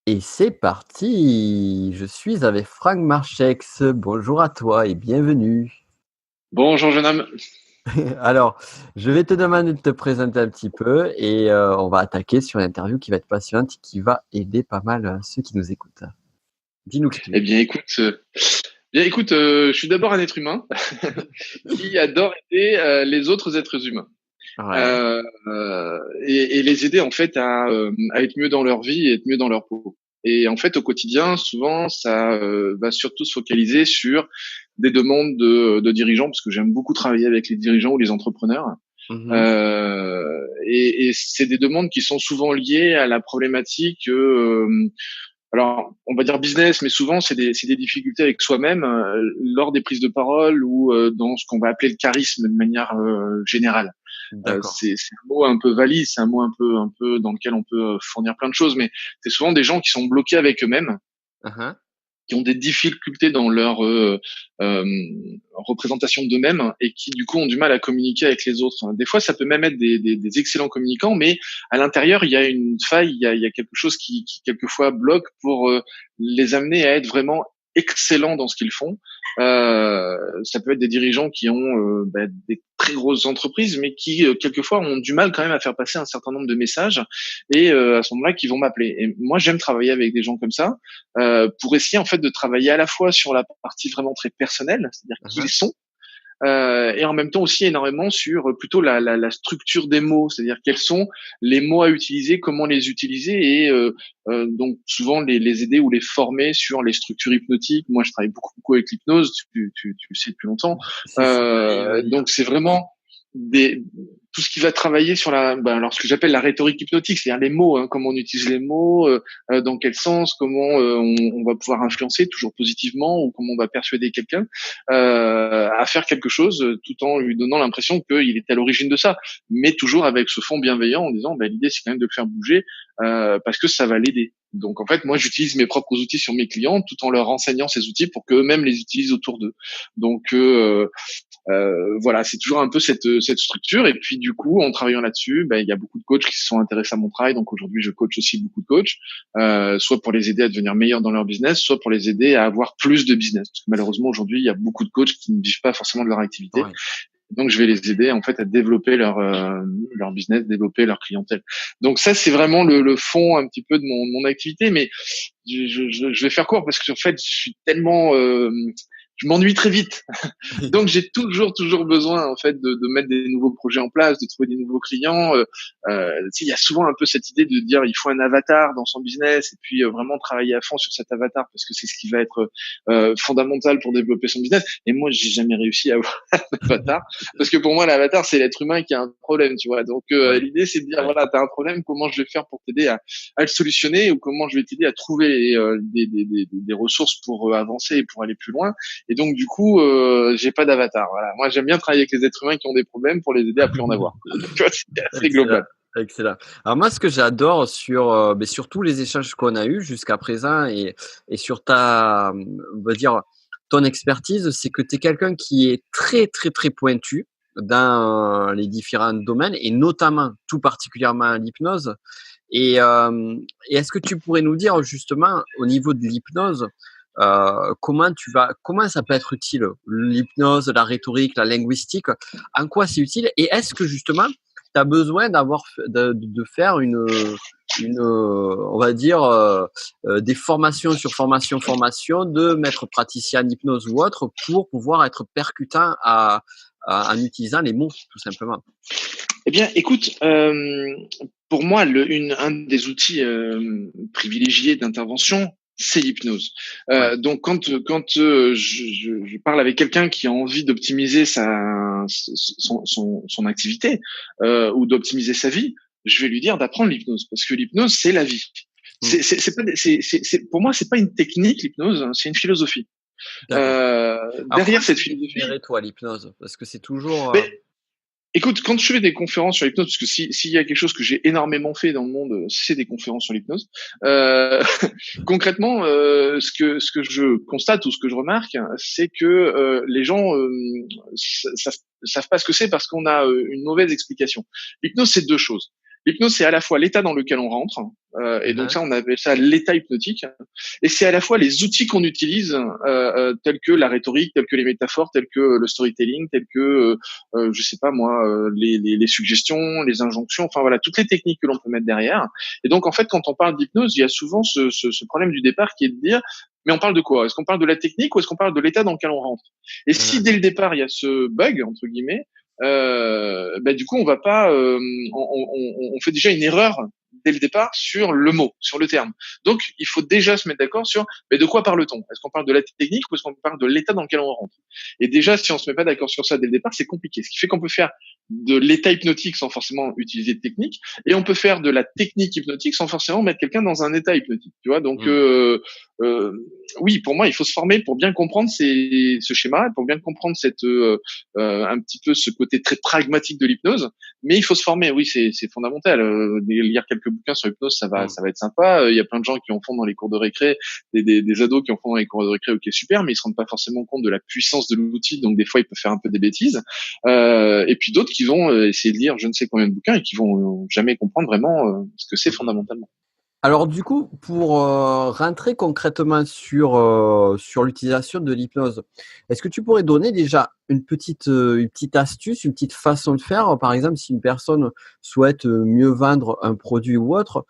Et c'est parti! Je suis avec Franck Marchex. Bonjour à toi et bienvenue. Bonjour jeune homme. Alors, je vais te demander de te présenter un petit peu et on va attaquer sur une interview qui va être passionnante et qui va aider pas mal ceux qui nous écoutent. Dis-nous qui tu Eh es. bien écoute, je suis d'abord un être humain qui adore aider les autres êtres humains Ouais. et les aider en fait à être mieux dans leur vie et être mieux dans leur peau. Et en fait, au quotidien, souvent, ça va surtout se focaliser sur des demandes de dirigeants, parce que j'aime beaucoup travailler avec les dirigeants ou les entrepreneurs. Mhm. Et c'est des demandes qui sont souvent liées à la problématique alors, on va dire business, mais souvent c'est des difficultés avec soi-même lors des prises de parole ou dans ce qu'on va appeler le charisme de manière générale. D'accord. C'est un mot un peu valise, c'est un mot un peu dans lequel on peut fournir plein de choses, mais c'est souvent des gens qui sont bloqués avec eux-mêmes, Mhm. qui ont des difficultés dans leur euh, représentation d'eux-mêmes et qui du coup ont du mal à communiquer avec les autres. Des fois, ça peut même être des excellents communicants, mais à l'intérieur, il y a une faille, il y a quelque chose qui quelquefois bloque pour les amener à être vraiment excellents dans ce qu'ils font. Ça peut être des dirigeants qui ont des très grosses entreprises, mais qui quelquefois ont du mal quand même à faire passer un certain nombre de messages et à ce moment-là, qui vont m'appeler. Et moi, j'aime travailler avec des gens comme ça pour essayer en fait de travailler à la fois sur la partie vraiment très personnelle, c'est-à-dire qui ils Mhm. sont, et en même temps aussi énormément sur plutôt la structure des mots, c'est-à-dire quels sont les mots à utiliser, comment les utiliser, et donc souvent les aider ou les former sur les structures hypnotiques. Moi, je travaille beaucoup avec l'hypnose, tu le sais depuis longtemps. C'est ça, j'allais y Donc venir. c'est vraiment des tout ce qui va travailler sur alors ce que j'appelle la rhétorique hypnotique, c'est-à-dire les mots, hein, comment on utilise les mots, dans quel sens, comment on va pouvoir influencer toujours positivement, ou comment on va persuader quelqu'un à faire quelque chose tout en lui donnant l'impression qu'il est à l'origine de ça, mais toujours avec ce fond bienveillant en disant l'idée c'est quand même de le faire bouger parce que ça va l'aider. Donc en fait moi j'utilise mes propres outils sur mes clients tout en leur enseignant ces outils pour qu'eux-mêmes les utilisent autour d'eux. Donc voilà, c'est toujours un peu cette structure. Et puis du coup, en travaillant là-dessus, il y a beaucoup de coachs qui se sont intéressés à mon travail. Donc aujourd'hui, je coach aussi beaucoup de coachs, soit pour les aider à devenir meilleurs dans leur business, soit pour les aider à avoir plus de business. Parce que malheureusement, aujourd'hui, il y a beaucoup de coachs qui ne vivent pas forcément de leur activité. Ouais. Donc je vais les aider en fait à développer leur business, développer leur clientèle. Donc ça, c'est vraiment le fond un petit peu de mon activité. Mais je vais faire court parce que en fait, je suis tellement je m'ennuie très vite. Donc j'ai toujours besoin en fait de mettre des nouveaux projets en place, de trouver des nouveaux clients. Il y a souvent un peu cette idée de dire il faut un avatar dans son business et puis vraiment travailler à fond sur cet avatar parce que c'est ce qui va être fondamental pour développer son business. Et moi j'ai jamais réussi à avoir un avatar parce que pour moi l'avatar c'est l'être humain qui a un problème, tu vois. Donc Ouais. l'idée c'est de dire Ouais. voilà t'as un problème, comment je vais faire pour t'aider à le solutionner, ou comment je vais t'aider à trouver des ressources pour avancer et pour aller plus loin. Et donc du coup, j'ai pas d'avatar. Voilà. Moi, j'aime bien travailler avec les êtres humains qui ont des problèmes pour les aider à plus en avoir. Tu vois, c'est assez Excellent, global. excellent. Alors moi, ce que j'adore sur tous les échanges qu'on a eus jusqu'à présent et sur on va dire, ton expertise, c'est que tu es quelqu'un qui est très, très, très pointu dans les différents domaines et notamment, tout particulièrement l'hypnose. Et, et est-ce que tu pourrais nous dire justement au niveau de l'hypnose, comment ça peut être utile, l'hypnose, la rhétorique, la linguistique, en quoi c'est utile? Et est-ce que justement, tu as besoin de faire on va dire, des formations sur formation, de maître praticien en hypnose ou autre pour pouvoir être percutant en utilisant les mots, tout simplement? Eh bien, écoute, pour moi, un des outils privilégiés d'intervention, c'est l'hypnose. Ouais. Donc, quand je parle avec quelqu'un qui a envie d'optimiser son activité ou d'optimiser sa vie, je vais lui dire d'apprendre l'hypnose parce que l'hypnose, c'est la vie. Mmh. C'est pas, pour moi, c'est pas une technique, l'hypnose, hein, c'est une philosophie. D'accord. Alors comment Derrière cette tu philosophie, définirais toi l'hypnose? Parce que c'est toujours, mais écoute, quand je fais des conférences sur l'hypnose, parce que s'il y a quelque chose que j'ai énormément fait dans le monde, c'est des conférences sur l'hypnose. Euh, concrètement, ce que je constate ou ce que je remarque, c'est que les gens savent pas ce que c'est parce qu'on a une mauvaise explication. L'hypnose, c'est deux choses. L'hypnose, c'est à la fois l'état dans lequel on rentre, et donc ça, on appelle ça l'état hypnotique, et c'est à la fois les outils qu'on utilise, tels que la rhétorique, tels que les métaphores, tels que le storytelling, tels que, je sais pas moi, les suggestions, les injonctions, enfin voilà, toutes les techniques que l'on peut mettre derrière. Et donc en fait, quand on parle d'hypnose, il y a souvent ce problème du départ qui est de dire, mais on parle de quoi? Est-ce qu'on parle de la technique ou est-ce qu'on parle de l'état dans lequel on rentre? Et si dès le départ il y a ce bug entre guillemets, du coup on va pas, on fait déjà une erreur dès le départ sur le mot, sur le terme. Donc il faut déjà se mettre d'accord sur mais de quoi parle-t-on? Est-ce qu'on parle de la technique ou est-ce qu'on parle de l'état dans lequel on rentre? Et déjà si on se met pas d'accord sur ça dès le départ, c'est compliqué. Ce qui fait qu'on peut faire de l'état hypnotique sans forcément utiliser de technique, et on peut faire de la technique hypnotique sans forcément mettre quelqu'un dans un état hypnotique. Tu vois, donc euh, oui, pour moi, il faut se former pour bien comprendre ce schéma, pour bien comprendre un petit peu ce côté très pragmatique de l'hypnose. Mais il faut se former, oui, c'est fondamental. Lire quelques bouquins sur l'hypnose, ça va être sympa. Il y a plein de gens qui en font dans les cours de récré, des ados qui en font dans les cours de récré, ok, super, mais ils se rendent pas forcément compte de la puissance de l'outil, donc des fois ils peuvent faire un peu des bêtises. Et puis d'autres qui vont essayer de lire je ne sais combien de bouquins et qui vont jamais comprendre vraiment ce que c'est fondamentalement. Alors du coup, pour rentrer concrètement sur l'utilisation de l'hypnose, est-ce que tu pourrais donner déjà une petite astuce, une petite façon de faire? Par exemple, si une personne souhaite mieux vendre un produit ou autre,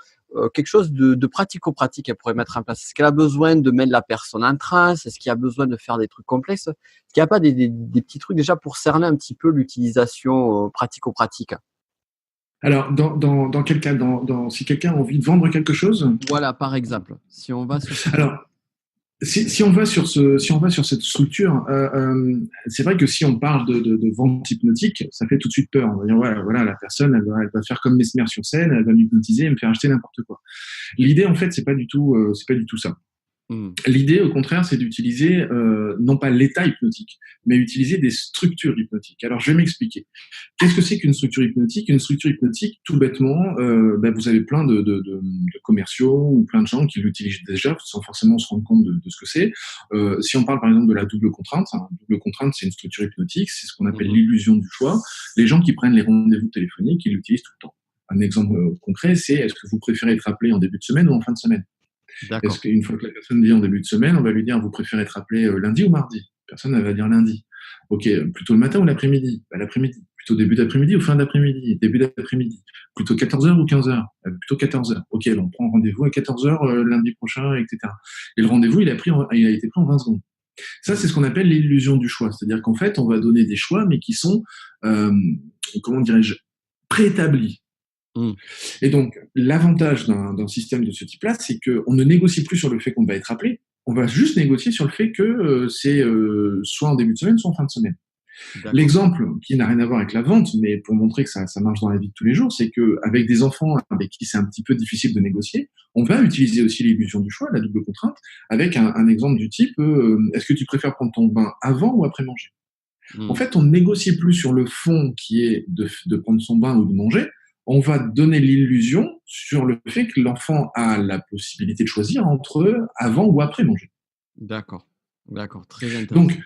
quelque chose de pratico-pratique qu'elle pourrait mettre en place. Est-ce qu'elle a besoin de mettre la personne en transe? Est-ce qu'il y a besoin de faire des trucs complexes? Est-ce qu'il n'y a pas des petits trucs déjà pour cerner un petit peu l'utilisation pratico-pratique? Alors, dans quel cas si quelqu'un a envie de vendre quelque chose? Voilà, par exemple, si on va sur ce point. Alors, si on va sur si on va sur cette structure, c'est vrai que si on parle de vente hypnotique, ça fait tout de suite peur. On va dire voilà, la personne, elle va faire comme Mesmer sur scène, elle va m'hypnotiser et me faire acheter n'importe quoi. L'idée, en fait, c'est pas du tout ça. L'idée, au contraire, c'est d'utiliser non pas l'état hypnotique, mais utiliser des structures hypnotiques. Alors, je vais m'expliquer. Qu'est-ce que c'est qu'une structure hypnotique? Une structure hypnotique, tout bêtement, vous avez plein de commerciaux ou plein de gens qui l'utilisent déjà sans forcément se rendre compte de ce que c'est. Si on parle par exemple de la double contrainte, double contrainte, c'est une structure hypnotique, c'est ce qu'on appelle l'illusion du choix. Les gens qui prennent les rendez-vous téléphoniques, ils l'utilisent tout le temps. Un exemple concret, c'est est-ce que vous préférez être appelé en début de semaine ou en fin de semaine? Est-ce qu'une fois que la personne dit en début de semaine, on va lui dire vous préférez être appelé lundi ou mardi? La personne, elle va dire lundi. Ok, plutôt le matin ou l'après-midi? L'après-midi. Plutôt début d'après-midi ou fin d'après-midi? Début d'après-midi. Plutôt 14h ou 15h? Plutôt 14h. Ok, on prend rendez-vous à 14h lundi prochain, etc. Et le rendez-vous, il a été pris en 20 secondes. Ça, c'est ce qu'on appelle l'illusion du choix. C'est-à-dire qu'en fait, on va donner des choix, mais qui sont, comment dirais-je, préétablis. Et donc, l'avantage d'un système de ce type-là, c'est qu'on ne négocie plus sur le fait qu'on va être appelé, on va juste négocier sur le fait que c'est soit en début de semaine, soit en fin de semaine. L'exemple qui n'a rien à voir avec la vente, mais pour montrer que ça marche dans la vie de tous les jours, c'est qu'avec des enfants avec qui c'est un petit peu difficile de négocier, on va utiliser aussi l'illusion du choix, la double contrainte, avec un exemple du type est-ce que tu préfères prendre ton bain avant ou après manger? En fait, on ne négocie plus sur le fond qui est de prendre son bain ou de manger, on va donner l'illusion sur le fait que l'enfant a la possibilité de choisir entre avant ou après manger. D'accord, très intéressant. Donc,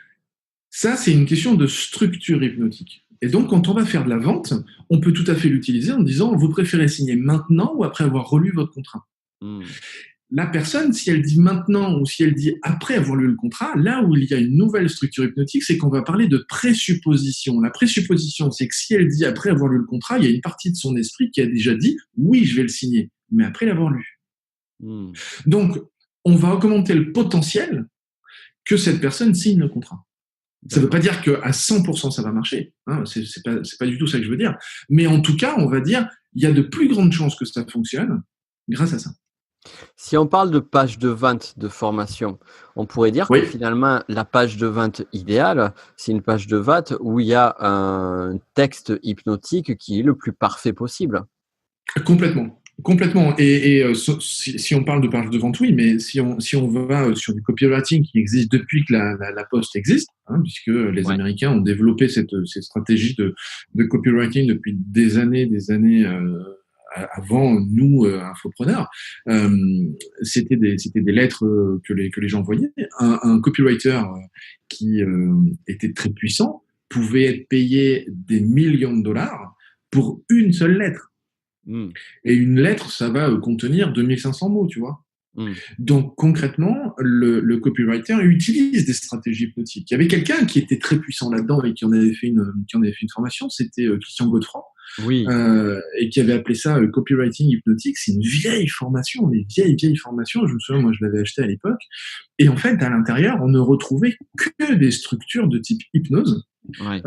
ça, c'est une question de structure hypnotique. Et donc, quand on va faire de la vente, on peut tout à fait l'utiliser en disant, vous préférez signer maintenant ou après avoir relu votre contrat? La personne, si elle dit maintenant ou si elle dit après avoir lu le contrat, là où il y a une nouvelle structure hypnotique, c'est qu'on va parler de présupposition. La présupposition, c'est que si elle dit après avoir lu le contrat, il y a une partie de son esprit qui a déjà dit oui, je vais le signer, mais après l'avoir lu. Donc, on va augmenter le potentiel que cette personne signe le contrat. Ça ne veut pas dire qu'à 100% ça va marcher, hein, c'est pas du tout ça que je veux dire. Mais en tout cas, on va dire il y a de plus grandes chances que ça fonctionne grâce à ça. Si on parle de page de vente de formation, on pourrait dire que finalement, la page de vente idéale, c'est une page de vente où il y a un texte hypnotique qui est le plus parfait possible. Complètement. Et si on parle de page de vente, oui, mais si on va sur du copywriting qui existe depuis que la Poste existe, hein, puisque les Américains ont développé cette stratégie de copywriting depuis des années avant nous, infopreneurs, c'était des lettres que les gens voyaient. Un copywriter qui était très puissant pouvait être payé des millions de dollars pour une seule lettre. Mmh. Et une lettre, ça va contenir 2500 mots, tu vois. Mmh. Donc concrètement, le copywriter utilise des stratégies hypnotiques. Il y avait quelqu'un qui était très puissant là-dedans et qui en avait fait une formation, c'était Christian Godefroy, Oui. et qui avait appelé ça copywriting hypnotique. C'est une vieille formation, mais vieille formation. Je me souviens, moi, je l'avais acheté à l'époque. Et en fait, à l'intérieur, on ne retrouvait que des structures de type hypnose Ouais.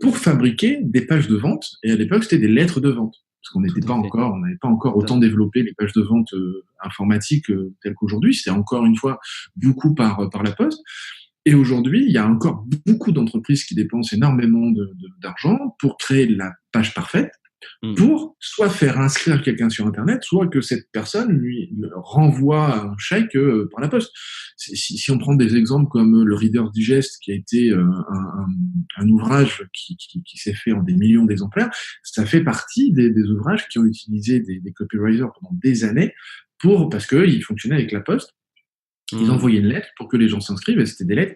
pour fabriquer des pages de vente. Et à l'époque, c'était des lettres de vente. Parce qu'on Tout n'était à pas fait. encore, on n'avait pas encore Tout à autant fait. développé les pages de vente informatiques telles qu'aujourd'hui. C'était encore une fois beaucoup par la poste. Et aujourd'hui, il y a encore beaucoup d'entreprises qui dépensent énormément d'argent pour créer la page parfaite, Mmh. pour soit faire inscrire quelqu'un sur Internet, soit que cette personne lui renvoie un chèque par la poste. Si on prend des exemples comme le Reader's Digest, qui a été un ouvrage qui s'est fait en des millions d'exemplaires, ça fait partie des ouvrages qui ont utilisé des copywriters pendant des années parce qu'ils fonctionnaient avec la poste. Ils Mmh. envoyaient une lettre pour que les gens s'inscrivent, et c'était des lettres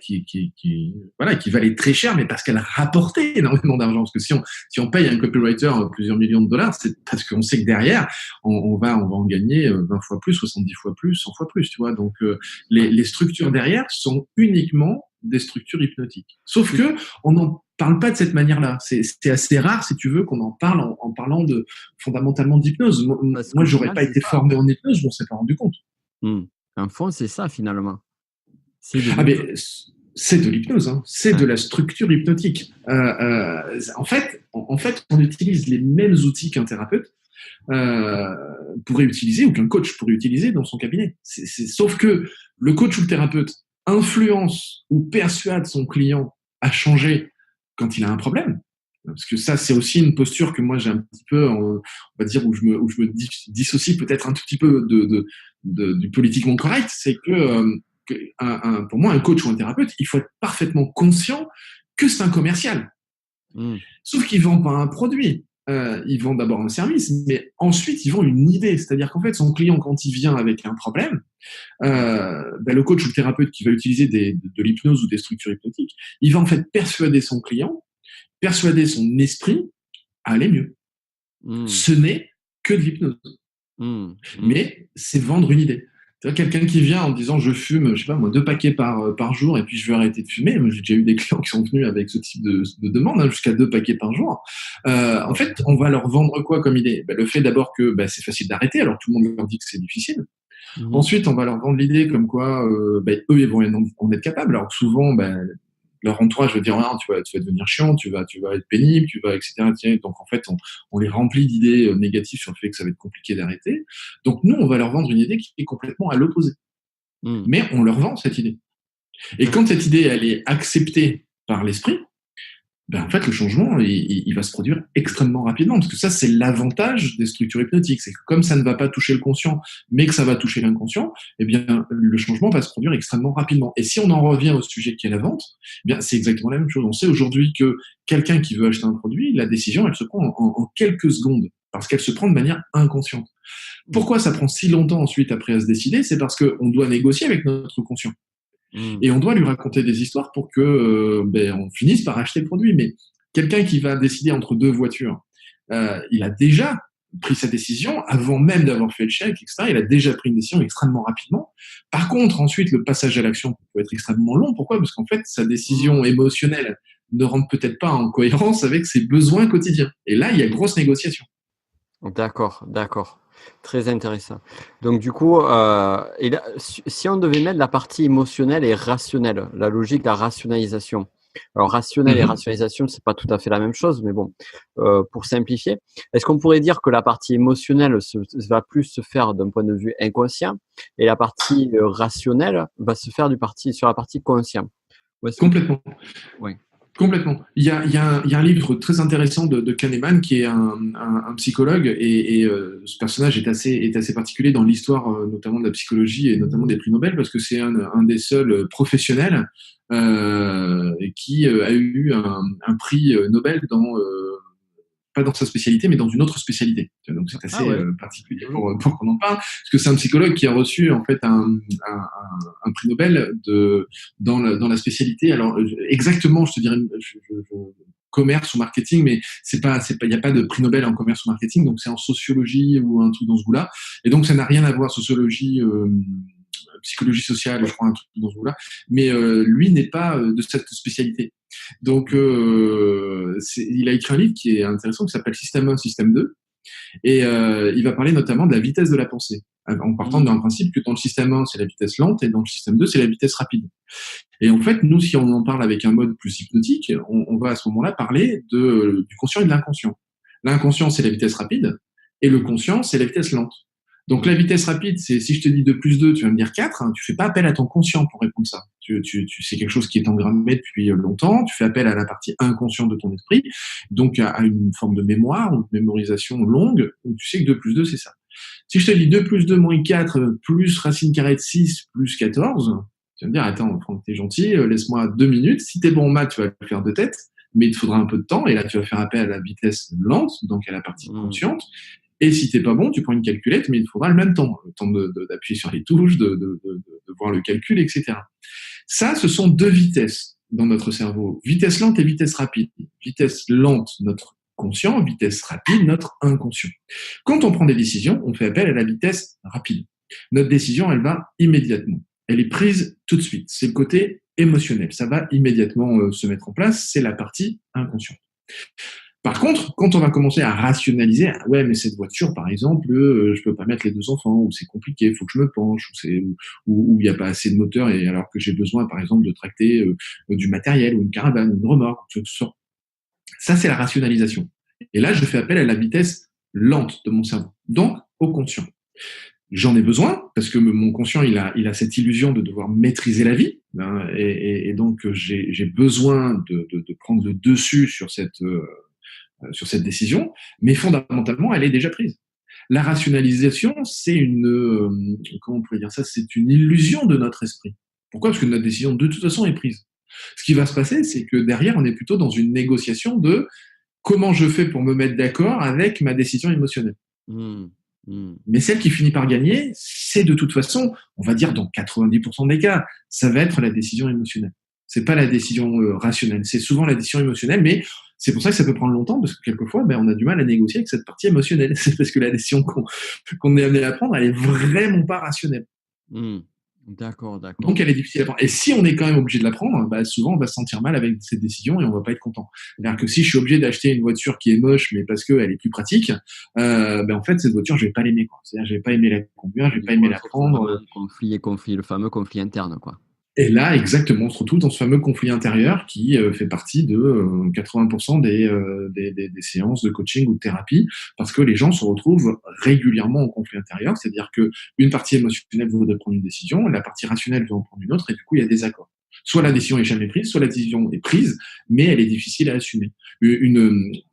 voilà, qui valaient très cher, mais parce qu'elles rapportaient énormément d'argent. Parce que si on paye un copywriter plusieurs millions de dollars, c'est parce qu'on sait que derrière, on va en gagner 20 fois plus, 70 fois plus, 100 fois plus, tu vois. Donc, les structures derrière sont uniquement des structures hypnotiques. Sauf que on n'en parle pas de cette manière-là. C'est assez rare, si tu veux, qu'on en parle en parlant fondamentalement d'hypnose. Parce Moi, qu'au j'aurais final, pas c'est été ça. formé en hypnose, je m'en serais pas rendu compte. Mmh. En fond, c'est ça finalement. C'est de Ah l'hypnose. mais c'est de l'hypnose, hein. C'est Ouais. de la structure hypnotique. En fait, on utilise les mêmes outils qu'un thérapeute pourrait utiliser ou qu'un coach pourrait utiliser dans son cabinet. Sauf que le coach ou le thérapeute influence ou persuade son client à changer quand il a un problème. Parce que ça, c'est aussi une posture que moi j'ai un petit peu, on va dire, où je me dissocie peut-être un tout petit peu du politiquement correct. C'est pour moi, un coach ou un thérapeute, il faut être parfaitement conscient que c'est un commercial. Mmh. Sauf qu'ils vendent pas un produit. Ils vendent d'abord un service, mais ensuite ils vendent une idée. C'est-à-dire qu'en fait, son client, quand il vient avec un problème, le coach ou le thérapeute qui va utiliser de l'hypnose ou des structures hypnotiques, il va en fait persuader son client, persuader son esprit à aller mieux. Mmh. Ce n'est que de l'hypnose. Mmh. Mmh. Mais c'est vendre une idée. C'est quelqu'un qui vient en disant je fume, je sais pas moi, 2 paquets par jour et puis je veux arrêter de fumer. Moi, j'ai déjà eu des clients qui sont venus avec ce type de demande, hein, jusqu'à 2 paquets par jour. En fait, on va leur vendre quoi comme idée? Le fait d'abord que c'est facile d'arrêter, alors tout le monde leur dit que c'est difficile. Mmh. Ensuite, on va leur vendre l'idée comme quoi eux, ils vont en être capables. Alors que souvent, leur entourage va dire ah, tu vas devenir chiant, tu vas être pénible, etc. Donc en fait, on les remplit d'idées négatives sur le fait que ça va être compliqué d'arrêter. Donc nous, on va leur vendre une idée qui est complètement à l'opposé. Mmh. Mais on leur vend cette idée. Et D'accord. quand cette idée, elle est acceptée par l'esprit, en fait, le changement, il va se produire extrêmement rapidement. Parce que ça, c'est l'avantage des structures hypnotiques. C'est que comme ça ne va pas toucher le conscient, mais que ça va toucher l'inconscient, eh bien, le changement va se produire extrêmement rapidement. Et si on en revient au sujet qui est la vente, c'est exactement la même chose. On sait aujourd'hui que quelqu'un qui veut acheter un produit, la décision, elle se prend en quelques secondes. Parce qu'elle se prend de manière inconsciente. Pourquoi ça prend si longtemps ensuite après à se décider? C'est parce qu'on doit négocier avec notre conscient. Mmh. Et on doit lui raconter des histoires pour que on finisse par acheter le produit. Mais quelqu'un qui va décider entre 2 voitures, il a déjà pris sa décision avant même d'avoir fait le chèque, etc. Il a déjà pris une décision extrêmement rapidement. Par contre, ensuite, le passage à l'action peut être extrêmement long. Pourquoi? Parce qu'en fait, sa décision Mmh. émotionnelle ne rentre peut-être pas en cohérence avec ses besoins quotidiens. Et là, il y a grosse négociation. D'accord, d'accord. Très intéressant. Donc du coup, et là, si on devait mettre la partie émotionnelle et rationnelle, la logique, la rationalisation. Alors rationnel et Mhm. rationalisation, c'est pas tout à fait la même chose, mais bon, pour simplifier, est-ce qu'on pourrait dire que la partie émotionnelle va plus se faire d'un point de vue inconscient et la partie rationnelle va se faire sur la partie conscient? Ou est-ce que tu... Complètement. Oui. Complètement. Il y a un livre très intéressant de Kahneman qui est un psychologue et ce personnage est assez particulier dans l'histoire notamment de la psychologie et notamment des prix Nobel parce que c'est un des seuls professionnels qui a eu un prix Nobel pas dans sa spécialité, mais dans une autre spécialité. Donc c'est Ah assez ouais. particulier Oui. pour qu'on en parle, parce que c'est un psychologue qui a reçu en fait un prix Nobel dans la spécialité. Alors exactement, je te dirais, commerce ou marketing, mais il n'y a pas de prix Nobel en commerce ou marketing, donc c'est en sociologie ou un truc dans ce goût-là. Et donc, ça n'a rien à voir, sociologie, psychologie sociale, je crois, un truc dans ce goût-là. Mais lui n'est pas de cette spécialité. Donc, il a écrit un livre qui est intéressant, qui s'appelle Système 1, Système 2. Et il va parler notamment de la vitesse de la pensée, en partant d'un principe que dans le système 1, c'est la vitesse lente, et dans le système 2, c'est la vitesse rapide. Et en fait, nous, si on en parle avec un mode plus hypnotique, on va à ce moment-là parler du conscient et de l'inconscient. L'inconscient, c'est la vitesse rapide, et le conscient, c'est la vitesse lente. Donc la vitesse rapide, c'est si je te dis 2 plus 2, tu vas me dire 4, hein, tu fais pas appel à ton conscient pour répondre ça. C'est quelque chose qui est engrammé depuis longtemps, tu fais appel à la partie inconsciente de ton esprit, donc à une forme de mémoire ou de mémorisation longue, où tu sais que 2 plus 2, c'est ça. Si je te dis 2 plus 2 moins 4 plus racine carrée de 6 plus 14, tu vas me dire, attends, Franck, t'es gentil, laisse-moi 2 minutes. Si t'es bon en maths, tu vas le faire de tête, mais il te faudra un peu de temps, et là, tu vas faire appel à la vitesse lente, donc à la partie consciente. Et si t'es pas bon, tu prends une calculette, mais il te faudra le même temps. Le temps d'appuyer sur les touches, de voir le calcul, etc. Ça, ce sont 2 vitesses dans notre cerveau. Vitesse lente et vitesse rapide. Vitesse lente, notre conscient. Vitesse rapide, notre inconscient. Quand on prend des décisions, on fait appel à la vitesse rapide. Notre décision, elle va immédiatement. Elle est prise tout de suite. C'est le côté émotionnel. Ça va immédiatement se mettre en place. C'est la partie inconsciente. Par contre, quand on va commencer à rationaliser, ouais, mais cette voiture, par exemple, je peux pas mettre les 2 enfants, ou c'est compliqué, il faut que je me penche, ou il y a pas assez de moteur, et alors que j'ai besoin, par exemple, de tracter du matériel, ou une caravane, ou une remorque, tout ça. Ça, c'est la rationalisation. Et là, je fais appel à la vitesse lente de mon cerveau, donc au conscient. J'en ai besoin, parce que mon conscient, il a cette illusion de devoir maîtriser la vie, hein, et donc j'ai besoin de prendre le dessus sur cette décision, mais fondamentalement, elle est déjà prise. La rationalisation, c'est comment on pourrait dire ça, c'est une illusion de notre esprit. Pourquoi ? Parce que notre décision, de toute façon, est prise. Ce qui va se passer, c'est que derrière, on est plutôt dans une négociation de comment je fais pour me mettre d'accord avec ma décision émotionnelle. Mais celle qui finit par gagner, c'est de toute façon, on va dire dans 90% des cas, ça va être la décision émotionnelle. C'est pas la décision rationnelle, c'est souvent la décision émotionnelle, mais c'est pour ça que ça peut prendre longtemps, parce que quelquefois, on a du mal à négocier avec cette partie émotionnelle. C'est parce que la décision qu'on est amené à prendre, elle est vraiment pas rationnelle. D'accord. Donc, elle est difficile à prendre. Et si on est quand même obligé de la prendre, souvent, on va se sentir mal avec cette décision et on va pas être content. C'est-à-dire que si je suis obligé d'acheter une voiture qui est moche, mais parce qu'elle est plus pratique, en fait, cette voiture, je vais pas l'aimer, quoi. C'est-à-dire, je vais pas aimer la conduire, je vais pas aimer la prendre. Le fameux conflit interne, quoi. Et là, exactement, on se retrouve dans ce fameux conflit intérieur qui fait partie de 80% des séances de coaching ou de thérapie, parce que les gens se retrouvent régulièrement en conflit intérieur, c'est-à-dire que une partie émotionnelle veut prendre une décision, la partie rationnelle veut en prendre une autre, et du coup, il y a des accords. Soit la décision est jamais prise, soit la décision est prise, mais elle est difficile à assumer.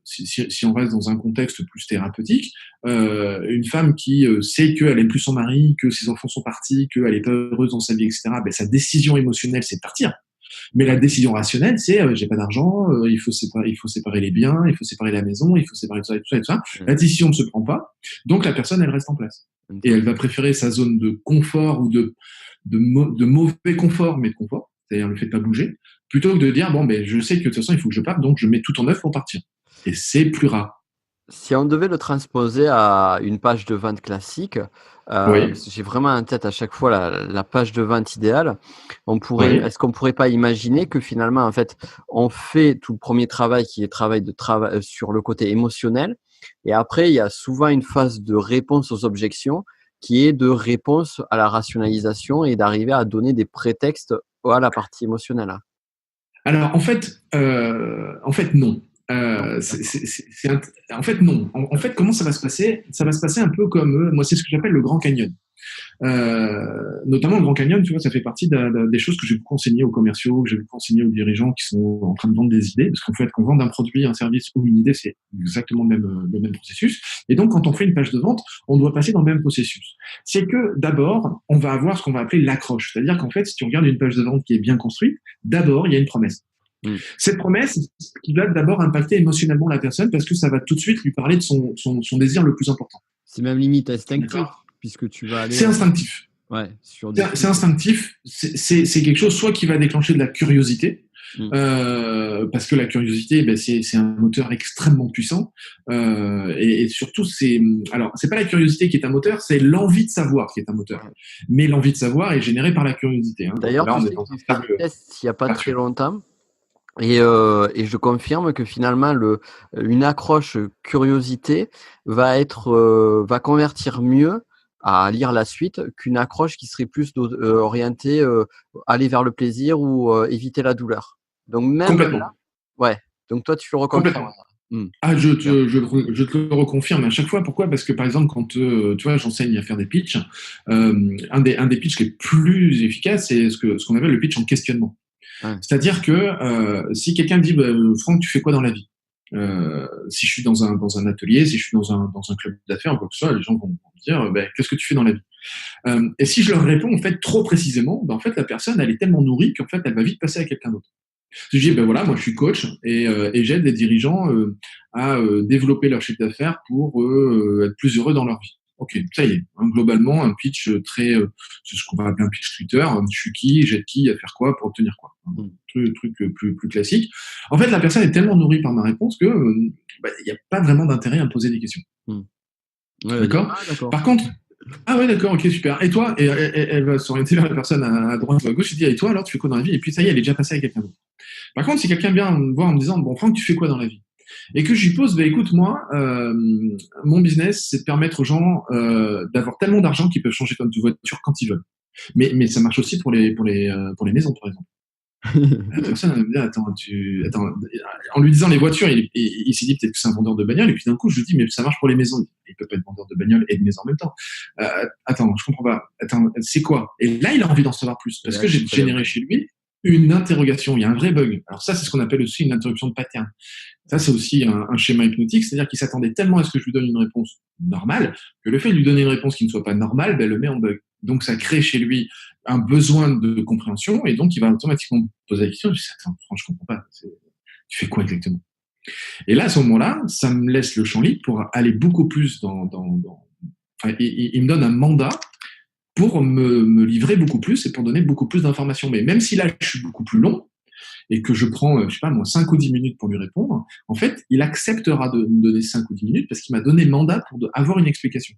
Si on reste dans un contexte plus thérapeutique, une femme qui sait qu'elle aime plus son mari, que ses enfants sont partis, qu'elle est pas heureuse dans sa vie, etc., sa décision émotionnelle, c'est de partir. Mais la décision rationnelle, c'est j'ai pas d'argent, il faut séparer les biens, il faut séparer la maison, il faut séparer tout ça et tout ça. La décision ne se prend pas, donc la personne, elle reste en place. Et elle va préférer sa zone de confort ou de mauvais confort, mais de confort, c'est-à-dire le fait de pas bouger, plutôt que de dire je sais que de toute façon il faut que je parte, donc je mets tout en œuvre pour partir. Et c'est plus rare. Si on devait le transposer à une page de vente classique, Oui. j'ai vraiment en tête à chaque fois la page de vente idéale. Est-ce qu'on pourrait pas imaginer que finalement, en fait, on fait tout le premier travail qui est travail sur le côté émotionnel, et après il y a souvent une phase de réponse aux objections qui est de réponse à la rationalisation et d'arriver à donner des prétextes à la partie émotionnelle. Alors en fait non. En fait, non. En fait, comment ça va se passer ? Ça va se passer un peu comme, moi, c'est ce que j'appelle le Grand Canyon. Notamment le Grand Canyon, tu vois, ça fait partie des choses que j'ai beaucoup enseignées aux commerciaux, que j'ai beaucoup enseignées aux dirigeants qui sont en train de vendre des idées, parce qu'en fait, qu'on vende un produit, un service ou une idée, c'est exactement le même processus. Et donc, quand on fait une page de vente, on doit passer dans le même processus. C'est que d'abord, on va avoir ce qu'on va appeler l'accroche. C'est-à-dire qu'en fait, si tu regardes une page de vente qui est bien construite, d'abord, il y a une promesse. Cette promesse qui va d'abord impacter émotionnellement la personne parce que ça va tout de suite lui parler de son désir le plus important. C'est même limite instinctif, puisque tu vas aller... C'est instinctif. Ouais, c'est instinctif. C'est quelque chose soit qui va déclencher de la curiosité, Mmh. Parce que la curiosité, ben, c'est un moteur extrêmement puissant. Et surtout, alors, c'est pas la curiosité qui est un moteur, c'est l'envie de savoir qui est un moteur. Ouais. Mais l'envie de savoir est générée par la curiosité. Hein. Donc D'ailleurs, là, tu on est sais dans que un j'ai fait des cercle tests il y a pas très vertueux. longtemps et je confirme que finalement une accroche curiosité va convertir mieux à lire la suite qu'une accroche qui serait plus orientée, aller vers le plaisir ou éviter la douleur. Donc même là Complètement. ouais, donc toi tu le reconfirmes? Complètement. Mmh, Ah, super. je te le reconfirme à chaque fois. Pourquoi? Parce que par exemple, quand tu vois, j'enseigne à faire des pitchs, un des pitchs les plus efficaces, c'est ce qu'on appelle le pitch en questionnement. Ouais. C'est-à-dire que si quelqu'un me dit, bah, Franck, tu fais quoi dans la vie? Si je suis dans un atelier, si je suis dans un club d'affaires, quoi que ce soit, les gens vont me dire, bah, qu'est-ce que tu fais dans la vie? Et si je leur réponds en fait trop précisément, bah, en fait la personne elle est tellement nourrie qu'en fait elle va vite passer à quelqu'un d'autre. Je dis, ben voilà, moi je suis coach et j'aide des dirigeants à développer leur chiffre d'affaires pour être plus heureux dans leur vie. Ok, ça y est, hein, globalement, un pitch c'est ce qu'on va appeler un pitch Twitter. Je suis qui, j'aide qui, à faire quoi, pour obtenir quoi. Un Mmh. truc plus classique. En fait, la personne est tellement nourrie par ma réponse que il n'y a pas vraiment d'intérêt à me poser des questions. Mmh. Ouais, elle va dire: D'accord? «Ah d'accord». Par contre, ah ouais, d'accord, ok, super. Et toi? Et elle va s'orienter vers la personne à droite ou à gauche et dire, et toi alors, tu fais quoi dans la vie? Et puis ça y est, elle est déjà passée à quelqu'un d'autre. Par contre, si quelqu'un vient me voir en me disant, bon, Franck, tu fais quoi dans la vie? Et que je lui pose, bah, écoute, moi, mon business, c'est de permettre aux gens d'avoir tellement d'argent qu'ils peuvent changer de voiture quand ils veulent. Mais ça marche aussi pour les maisons, par exemple. La personne elle va me dire, attends, en lui disant les voitures, il s'est dit peut-être que c'est un vendeur de bagnole, et puis d'un coup, je lui dis, mais ça marche pour les maisons. Il peut pas être vendeur de bagnole et de maison en même temps. Attends, je comprends pas. Attends, c'est quoi? Et là, il a envie d'en savoir plus, Et parce là, que tu j'ai fais le généré chez lui une interrogation. Il y a un vrai bug. Alors ça, c'est ce qu'on appelle aussi une interruption de pattern. Ça, c'est aussi un schéma hypnotique, c'est-à-dire qu'il s'attendait tellement à ce que je lui donne une réponse normale, que le fait de lui donner une réponse qui ne soit pas normale, ben, le met en bug. Donc, ça crée chez lui un besoin de compréhension, et donc, il va automatiquement me poser la question, je dis, attends, franchement, je comprends pas, tu fais quoi exactement? Et là, à ce moment-là, ça me laisse le champ libre pour aller beaucoup plus enfin, il me donne un mandat pour me livrer beaucoup plus et pour donner beaucoup plus d'informations. Mais même si là, je suis beaucoup plus long, et que je prends, je sais pas moi, 5 ou 10 minutes pour lui répondre, en fait, il acceptera de me donner 5 ou 10 minutes parce qu'il m'a donné mandat pour avoir une explication.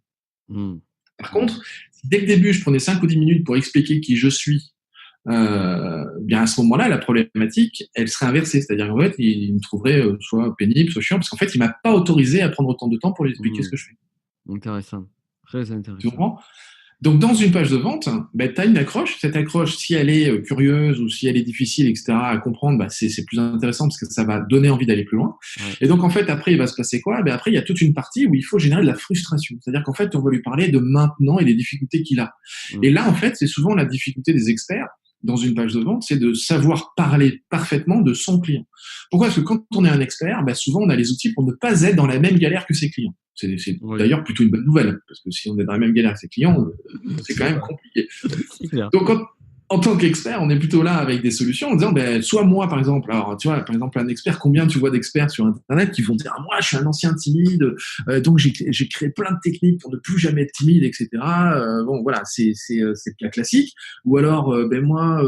Mmh. Par contre, si dès le début, je prenais 5 ou 10 minutes pour expliquer qui je suis, bien à ce moment-là, la problématique, elle serait inversée. C'est-à-dire qu'en fait, il me trouverait soit pénible, soit chiant, parce qu'en fait, il m'a pas autorisé à prendre autant de temps pour lui expliquer ce Mmh. que je fais. Intéressant, très Tu intéressant. comprends? Donc, dans une page de vente, ben, tu as une accroche. Cette accroche, si elle est curieuse ou si elle est difficile, etc., à comprendre, ben, c'est plus intéressant parce que ça va donner envie d'aller plus loin. Ouais. Et donc, en fait, après, il va se passer quoi? Ben, après, il y a toute une partie où il faut générer de la frustration. C'est-à-dire qu'en fait, on va lui parler de maintenant et des difficultés qu'il a. Mmh. Et là, en fait, c'est souvent la difficulté des experts dans une page de vente, c'est de savoir parler parfaitement de son client. Pourquoi? Parce que quand on est un expert, ben, souvent, on a les outils pour ne pas être dans la même galère que ses clients. C'est Oui. d'ailleurs plutôt une bonne nouvelle, parce que si on est dans la même galère que ses clients, c'est quand C'est même vrai. compliqué. C'est clair. Donc, en tant qu'expert, on est plutôt là avec des solutions en disant, ben, soit moi, par exemple, alors, tu vois, par exemple, un expert, combien tu vois d'experts sur Internet qui vont dire, ah, moi, je suis un ancien timide, donc j'ai créé plein de techniques pour ne plus jamais être timide, etc. Bon, voilà, c'est le cas classique. Ou alors, ben, moi,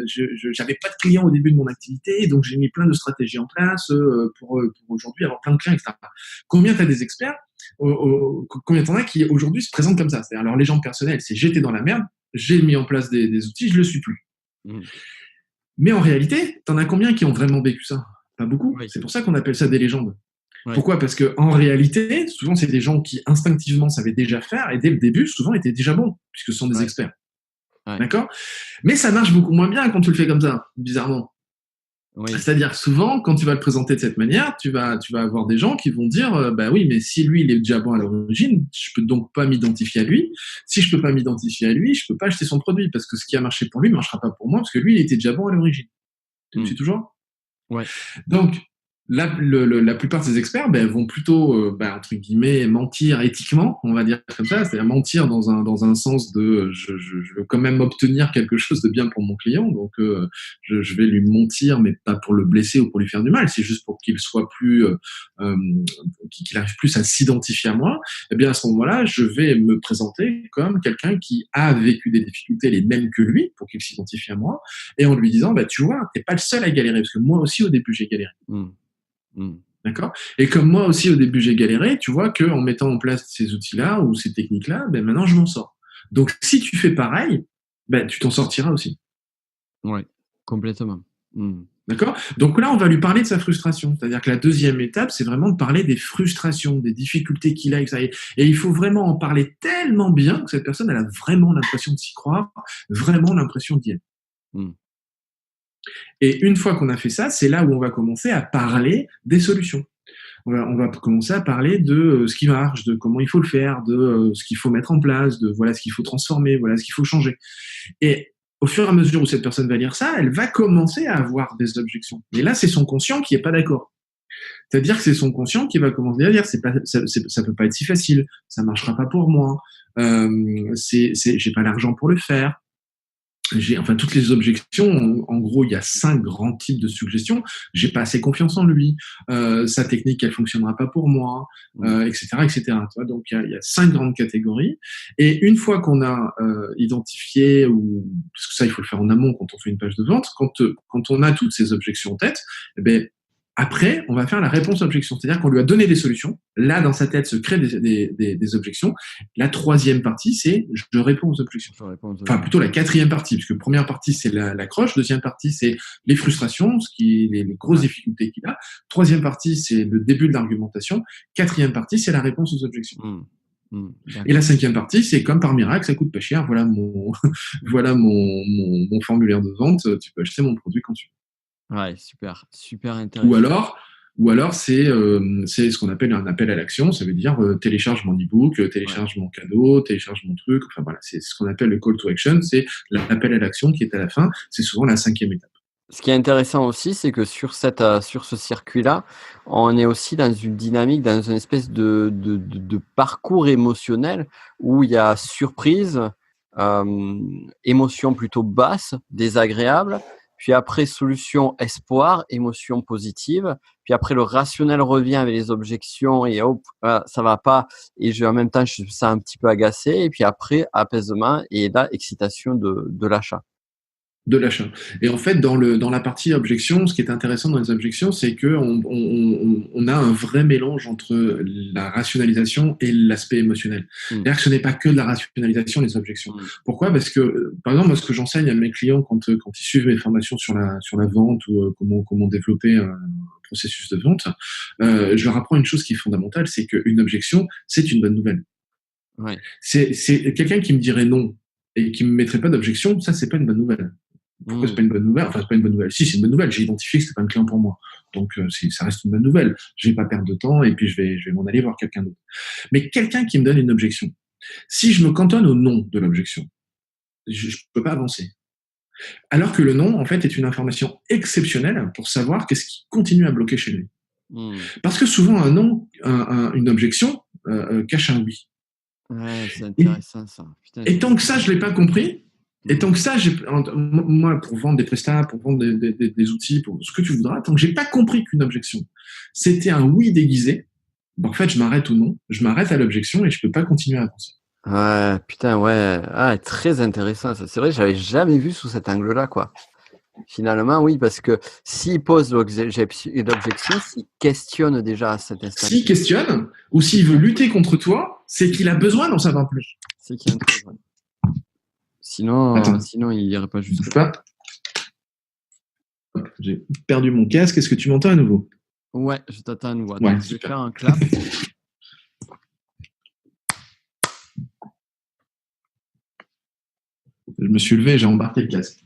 j'avais pas de clients au début de mon activité, donc j'ai mis plein de stratégies en place pour aujourd'hui avoir plein de clients, etc. Combien tu as des experts? Combien t'en as qui aujourd'hui se présentent comme ça? C'est-à-dire leur légende personnelle, c'est j'étais dans la merde, j'ai mis en place des outils, je le suis plus. Mmh. Mais en réalité, t'en as combien qui ont vraiment vécu ça? Pas beaucoup. Oui. C'est pour ça qu'on appelle ça des légendes. Ouais. Pourquoi? Parce que en réalité, souvent c'est des gens qui instinctivement savaient déjà faire et dès le début, souvent étaient déjà bons puisque ce sont des Ouais. experts. Ouais. D'accord? Mais ça marche beaucoup moins bien quand tu le fais comme ça, bizarrement. Oui. C'est-à-dire souvent, quand tu vas le présenter de cette manière, tu vas avoir des gens qui vont dire, bah oui, mais si lui, il est déjà bon à l'origine, je peux donc pas m'identifier à lui. Si je peux pas m'identifier à lui, je peux pas acheter son produit parce que ce qui a marché pour lui ne marchera pas pour moi parce que lui, il était déjà bon à l'origine. Tu me Mmh. suis toujours? Ouais. Donc, la plupart de ces experts vont plutôt, entre guillemets, mentir éthiquement, on va dire comme ça, c'est-à-dire mentir dans un sens de je veux quand même obtenir quelque chose de bien pour mon client, donc je vais lui mentir, mais pas pour le blesser ou pour lui faire du mal, c'est juste pour qu'il soit plus, qu'il arrive plus à s'identifier à moi. Eh bien, à ce moment-là, je vais me présenter comme quelqu'un qui a vécu des difficultés les mêmes que lui, pour qu'il s'identifie à moi, et en lui disant, tu vois, t'es pas le seul à galérer, parce que moi aussi, au début, j'ai galéré. D'accord. Et comme moi aussi au début j'ai galéré, tu vois qu'en mettant en place ces outils-là ou ces techniques-là, maintenant je m'en sors. Donc si tu fais pareil, tu t'en sortiras aussi. Ouais, complètement. D'accord. Donc là on va lui parler de sa frustration. C'est-à-dire que la deuxième étape, c'est vraiment de parler des frustrations, des difficultés qu'il a. Et il faut vraiment en parler tellement bien que cette personne elle a vraiment l'impression de s'y croire, vraiment l'impression d'y être. Et une fois qu'on a fait ça, c'est là où on va commencer à parler des solutions. On va commencer à parler de ce qui marche, de comment il faut le faire, de ce qu'il faut mettre en place, de voilà ce qu'il faut transformer, voilà ce qu'il faut changer. Et au fur et à mesure où cette personne va lire ça, elle va commencer à avoir des objections. Et là, c'est son conscient qui est pas d'accord. C'est-à-dire que c'est son conscient qui va commencer à dire ça peut pas être si facile, ça marchera pas pour moi, j'ai pas l'argent pour le faire. Toutes les objections, en gros, il y a 5 grands types de suggestions. J'ai pas assez confiance en lui, sa technique, elle fonctionnera pas pour moi, etc., etc. Donc, il y a 5 grandes catégories. Et une fois qu'on a identifié, parce que ça, il faut le faire en amont quand on fait une page de vente, quand on a toutes ces objections en tête, après, on va faire la réponse à l'objection. C'est-à-dire qu'on lui a donné des solutions. Là, dans sa tête, se créent des objections. La troisième partie, c'est je réponds aux objections. Enfin, plutôt la quatrième partie, parce que première partie, c'est l'accroche. Deuxième partie, c'est les frustrations, les grosses difficultés qu'il a. Troisième partie, c'est le début de l'argumentation. Quatrième partie, c'est la réponse aux objections. Et la cinquième partie, c'est comme par miracle, ça coûte pas cher. Voilà voilà mon formulaire de vente. Tu peux acheter mon produit quand tu veux. Ouais, super intéressant. Ou alors c'est ce qu'on appelle un appel à l'action. Ça veut dire télécharge mon e-book, télécharge mon cadeau, télécharge mon truc. Enfin voilà, c'est ce qu'on appelle le call to action. C'est l'appel à l'action qui est à la fin. C'est souvent la 5e étape. Ce qui est intéressant aussi, c'est que sur ce circuit-là, on est aussi dans une dynamique, dans une espèce de parcours émotionnel où il y a surprise, émotion plutôt basse, désagréable. Puis après, solution, espoir, émotion positive. Puis après, le rationnel revient avec les objections et hop, ça va pas. Et en même temps, je suis ça un petit peu agacé. Et puis après, apaisement et là, excitation de l'achat. De l'achat. Et en fait, dans la partie objection, ce qui est intéressant dans les objections, c'est que on a un vrai mélange entre la rationalisation et l'aspect émotionnel. C'est-à-dire que ce n'est pas que de la rationalisation, les objections. Pourquoi? Parce que, par exemple, moi, ce que j'enseigne à mes clients quand ils suivent mes formations sur la vente ou comment développer un processus de vente, je leur apprends une chose qui est fondamentale, c'est qu'une objection, c'est une bonne nouvelle. Ouais. C'est quelqu'un qui me dirait non et qui me mettrait pas d'objection, ça, c'est pas une bonne nouvelle. Pourquoi c'est pas une bonne nouvelle? Enfin, c'est pas une bonne nouvelle. Si, c'est une bonne nouvelle. J'ai identifié que c'était pas un client pour moi. Donc, ça reste une bonne nouvelle. Je vais pas perdre de temps et puis je vais m'en aller voir quelqu'un d'autre. Mais quelqu'un qui me donne une objection, si je me cantonne au nom de l'objection, je peux pas avancer. Alors que le nom, en fait, est une information exceptionnelle pour savoir qu'est-ce qui continue à bloquer chez lui. Parce que souvent, un non, une objection, cache un oui. Ouais, c'est intéressant ça. Putain, et tant que ça, je l'ai pas compris, et tant que ça, moi, pour vendre des prestats, pour vendre des outils, pour ce que tu voudras, tant que j'ai pas compris qu'une objection, c'était un oui déguisé, en fait, je m'arrête au non, je m'arrête à l'objection et je peux pas continuer à avancer. Ouais, putain, ouais. Ah, très intéressant ça. C'est vrai, j'avais jamais vu sous cet angle-là, quoi. Finalement, oui, parce que s'il pose l'objection, s'il questionne déjà à cet instant. S'il questionne, ou s'il veut lutter contre toi, c'est qu'il a besoin d'en savoir plus. C'est qu'il y a un truc. Sinon, il n'irait pas jusque-là. J'ai perdu mon casque. Est-ce que tu m'entends à nouveau? Ouais, je t'attends à nouveau. Ouais, je vais faire un clap. Je me suis levé et j'ai embarqué le casque.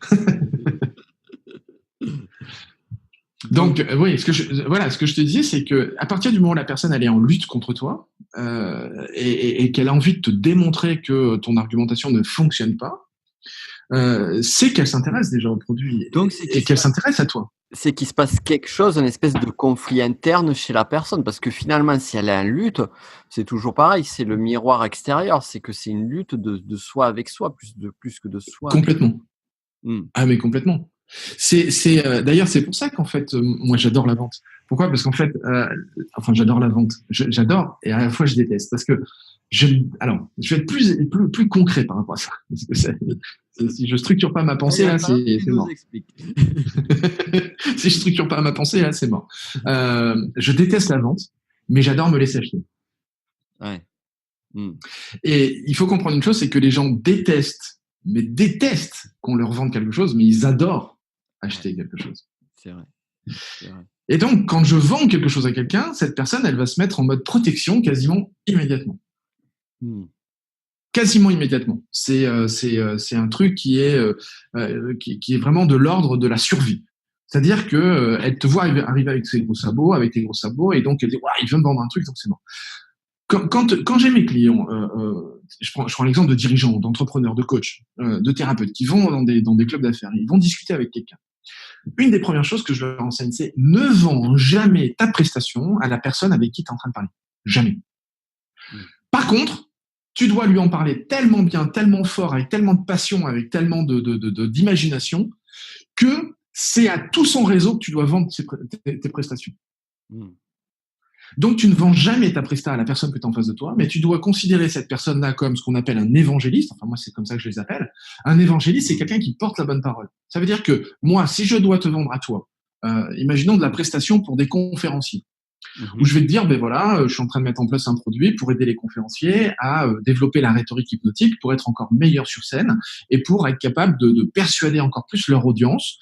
Donc, oui, ce que je te disais, c'est que à partir du moment où la personne elle est en lutte contre toi et qu'elle a envie de te démontrer que ton argumentation ne fonctionne pas, c'est qu'elle s'intéresse déjà au produit Donc, et qu'elle s'intéresse à toi. C'est qu'il se passe quelque chose, une espèce de conflit interne chez la personne. Parce que finalement, si elle est en lutte, c'est toujours pareil, c'est le miroir extérieur. C'est que c'est une lutte de soi avec soi, plus que de soi avec. Complètement. Ah, mais complètement. D'ailleurs, c'est pour ça qu'en fait, moi, j'adore la vente. Pourquoi? Parce qu'en fait, enfin, j'adore la vente. J'adore et à la fois, je déteste. Parce que alors, je vais être plus concret par rapport à ça. Parce que si je structure pas ma pensée, là, c'est mort. Si je structure pas ma pensée, là, c'est mort. Je déteste la vente, mais j'adore me laisser acheter. Ouais. Et il faut comprendre une chose, c'est que les gens détestent qu'on leur vende quelque chose, mais ils adorent acheter quelque chose. C'est vrai. Et donc, quand je vends quelque chose à quelqu'un, cette personne, elle va se mettre en mode protection quasiment immédiatement. Quasiment immédiatement. C'est un truc qui est vraiment de l'ordre de la survie. C'est-à-dire que elle te voit arriver avec ses gros sabots, avec tes gros sabots, et donc elle dit, il vient de vendre un truc, donc c'est bon. Quand j'ai mes clients, je prends l'exemple de dirigeants, d'entrepreneurs, de coachs, de thérapeutes qui vont dans des clubs d'affaires, ils vont discuter avec quelqu'un. Une des premières choses que je leur enseigne, c'est ne vends jamais ta prestation à la personne avec qui tu es en train de parler. Jamais. Par contre, tu dois lui en parler tellement bien, tellement fort, avec tellement de passion, avec tellement d'imagination, que c'est à tout son réseau que tu dois vendre tes prestations. Donc, tu ne vends jamais ta presta à la personne que tu as en face de toi, mais tu dois considérer cette personne-là comme ce qu'on appelle un évangéliste. Enfin, moi, c'est comme ça que je les appelle. Un évangéliste, c'est quelqu'un qui porte la bonne parole. Ça veut dire que moi, si je dois te vendre à toi, imaginons de la prestation pour des conférenciers, où je vais te dire, ben voilà, je suis en train de mettre en place un produit pour aider les conférenciers à développer la rhétorique hypnotique pour être encore meilleur sur scène et pour être capable de persuader encore plus leur audience,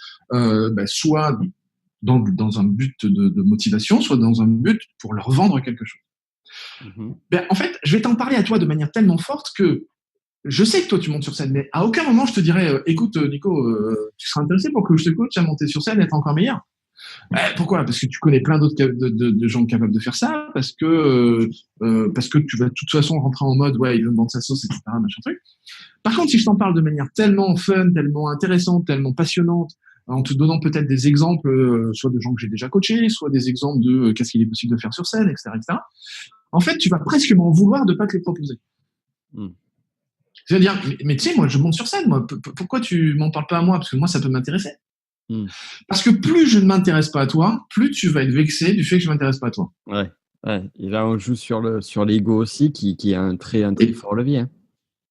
soit dans un but de motivation, soit dans un but pour leur vendre quelque chose. En fait, je vais t'en parler à toi de manière tellement forte que je sais que toi, tu montes sur scène, mais à aucun moment, je te dirais, écoute, Nico, tu serais intéressé pour que je te coach à monter sur scène et être encore meilleur? Pourquoi? Parce que tu connais plein d'autres de gens capables de faire ça, parce que tu vas de toute façon rentrer en mode, il veut me vendre sa sauce, etc., machin truc. Par contre, si je t'en parle de manière tellement fun, tellement intéressante, tellement passionnante, en te donnant peut-être des exemples, soit de gens que j'ai déjà coachés, soit des exemples de qu'est-ce qu'il est possible de faire sur scène, etc., etc., en fait, tu vas presque m'en vouloir de pas te les proposer. C'est-à-dire, mais tu sais, moi, je monte sur scène, moi. Pourquoi tu m'en parles pas à moi? Parce que moi, ça peut m'intéresser. Parce que plus je ne m'intéresse pas à toi, plus tu vas être vexé du fait que je m'intéresse pas à toi. Ouais. Et là, on joue sur l'ego aussi, qui est un très fort levier.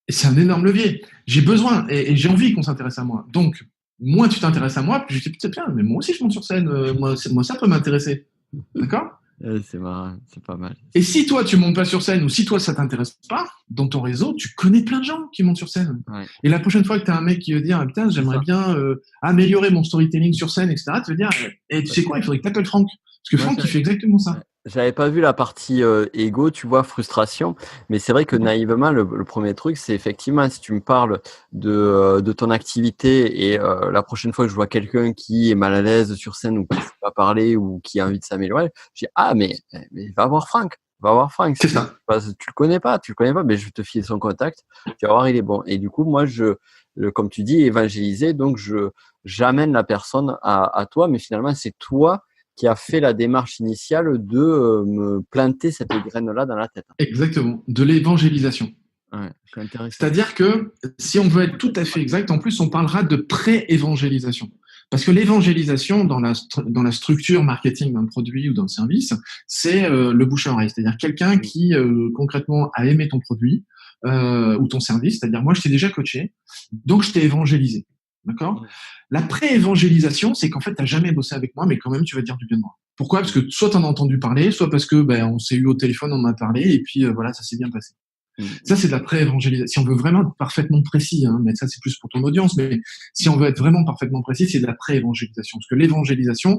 Et c'est un énorme levier. J'ai besoin et j'ai envie qu'on s'intéresse à moi. Donc, moins tu t'intéresses à moi, plus je dis, c'est bien, mais moi aussi, je monte sur scène. Moi, ça peut m'intéresser. D'accord? C'est marrant, c'est pas mal. Et si toi, tu montes pas sur scène ou si toi, ça t'intéresse pas, dans ton réseau, tu connais plein de gens qui montent sur scène. Ouais. Et la prochaine fois que tu as un mec qui veut dire, putain, j'aimerais bien améliorer mon storytelling sur scène, etc., tu veux dire, tu sais quoi, il faudrait que tu appelles Franck. Parce que Franck, il fait exactement ça. J'avais pas vu la partie ego, tu vois, frustration, mais c'est vrai que naïvement, le premier truc, c'est effectivement, si tu me parles de ton activité et la prochaine fois que je vois quelqu'un qui est mal à l'aise sur scène ou qui ne sait pas parler ou qui a envie de s'améliorer, je dis, mais va voir Franck. Va voir Franck. C'est ça. Tu le connais pas, mais je vais te filer son contact, tu vas voir, il est bon. Et du coup, moi, comme tu dis, évangéliser, donc j'amène la personne à toi, mais finalement, c'est toi qui a fait la démarche initiale de me planter cette graine-là dans la tête. Exactement, de l'évangélisation. Ouais, c'est intéressant. C'est-à-dire que si on veut être tout à fait exact, en plus, on parlera de pré-évangélisation. Parce que l'évangélisation dans la structure marketing d'un produit ou d'un service, c'est le bouche à oreille. C'est-à-dire quelqu'un qui concrètement a aimé ton produit ou ton service. C'est-à-dire moi, je t'ai déjà coaché, donc je t'ai évangélisé. D'accord? La pré-évangélisation, c'est qu'en fait, tu n'as jamais bossé avec moi, mais quand même, tu vas dire du bien de moi. Pourquoi? Parce que soit tu en as entendu parler, soit parce que on s'est eu au téléphone, on en a parlé, et puis voilà, ça s'est bien passé. Ça, c'est de la pré-évangélisation. Si on veut vraiment être parfaitement précis, mais ça, c'est plus pour ton audience, mais si on veut être vraiment parfaitement précis, c'est de la pré-évangélisation. Parce que l'évangélisation,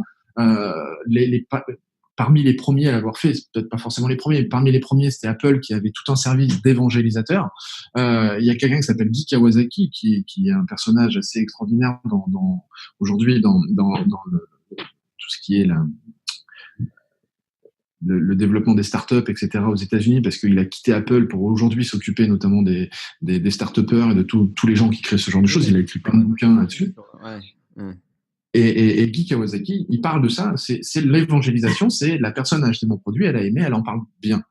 parmi les premiers à l'avoir fait, c'est peut-être pas forcément les premiers, mais parmi les premiers, c'était Apple qui avait tout un service d'évangélisateur. Il y a quelqu'un qui s'appelle Guy Kawasaki, qui est un personnage assez extraordinaire aujourd'hui dans tout ce qui est le développement des startups, etc. aux États-Unis, parce qu'il a quitté Apple pour aujourd'hui s'occuper notamment des start-upers et de tous les gens qui créent ce genre de choses. Il a écrit plein de bouquins là-dessus. Et Guy Kawasaki, il parle de ça. C'est l'évangélisation, c'est la personne a acheté mon produit, elle a aimé, elle en parle bien.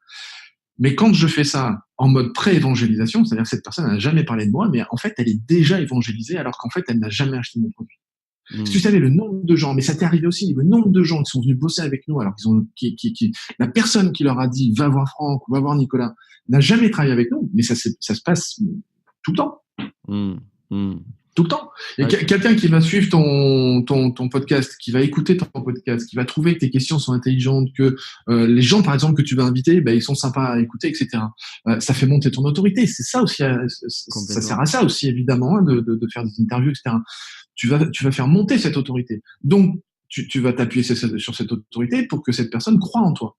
Mais quand je fais ça en mode pré-évangélisation, c'est-à-dire que cette personne n'a jamais parlé de moi, mais en fait, elle est déjà évangélisée alors qu'en fait, elle n'a jamais acheté mon produit. Si tu savais le nombre de gens, mais ça t'est arrivé aussi, le nombre de gens qui sont venus bosser avec nous alors la personne qui leur a dit va voir Franck ou va voir Nicolas n'a jamais travaillé avec nous, mais ça se passe tout le temps. Tout le temps. Il y a quelqu'un qui va suivre ton podcast, qui va écouter ton podcast, qui va trouver que tes questions sont intelligentes, que les gens, par exemple, que tu vas inviter, ils sont sympas à écouter, etc. Ça fait monter ton autorité. C'est ça aussi. Ça sert à ça aussi, évidemment, de faire des interviews, etc. Tu vas faire monter cette autorité. Donc, tu vas t'appuyer sur cette autorité pour que cette personne croie en toi.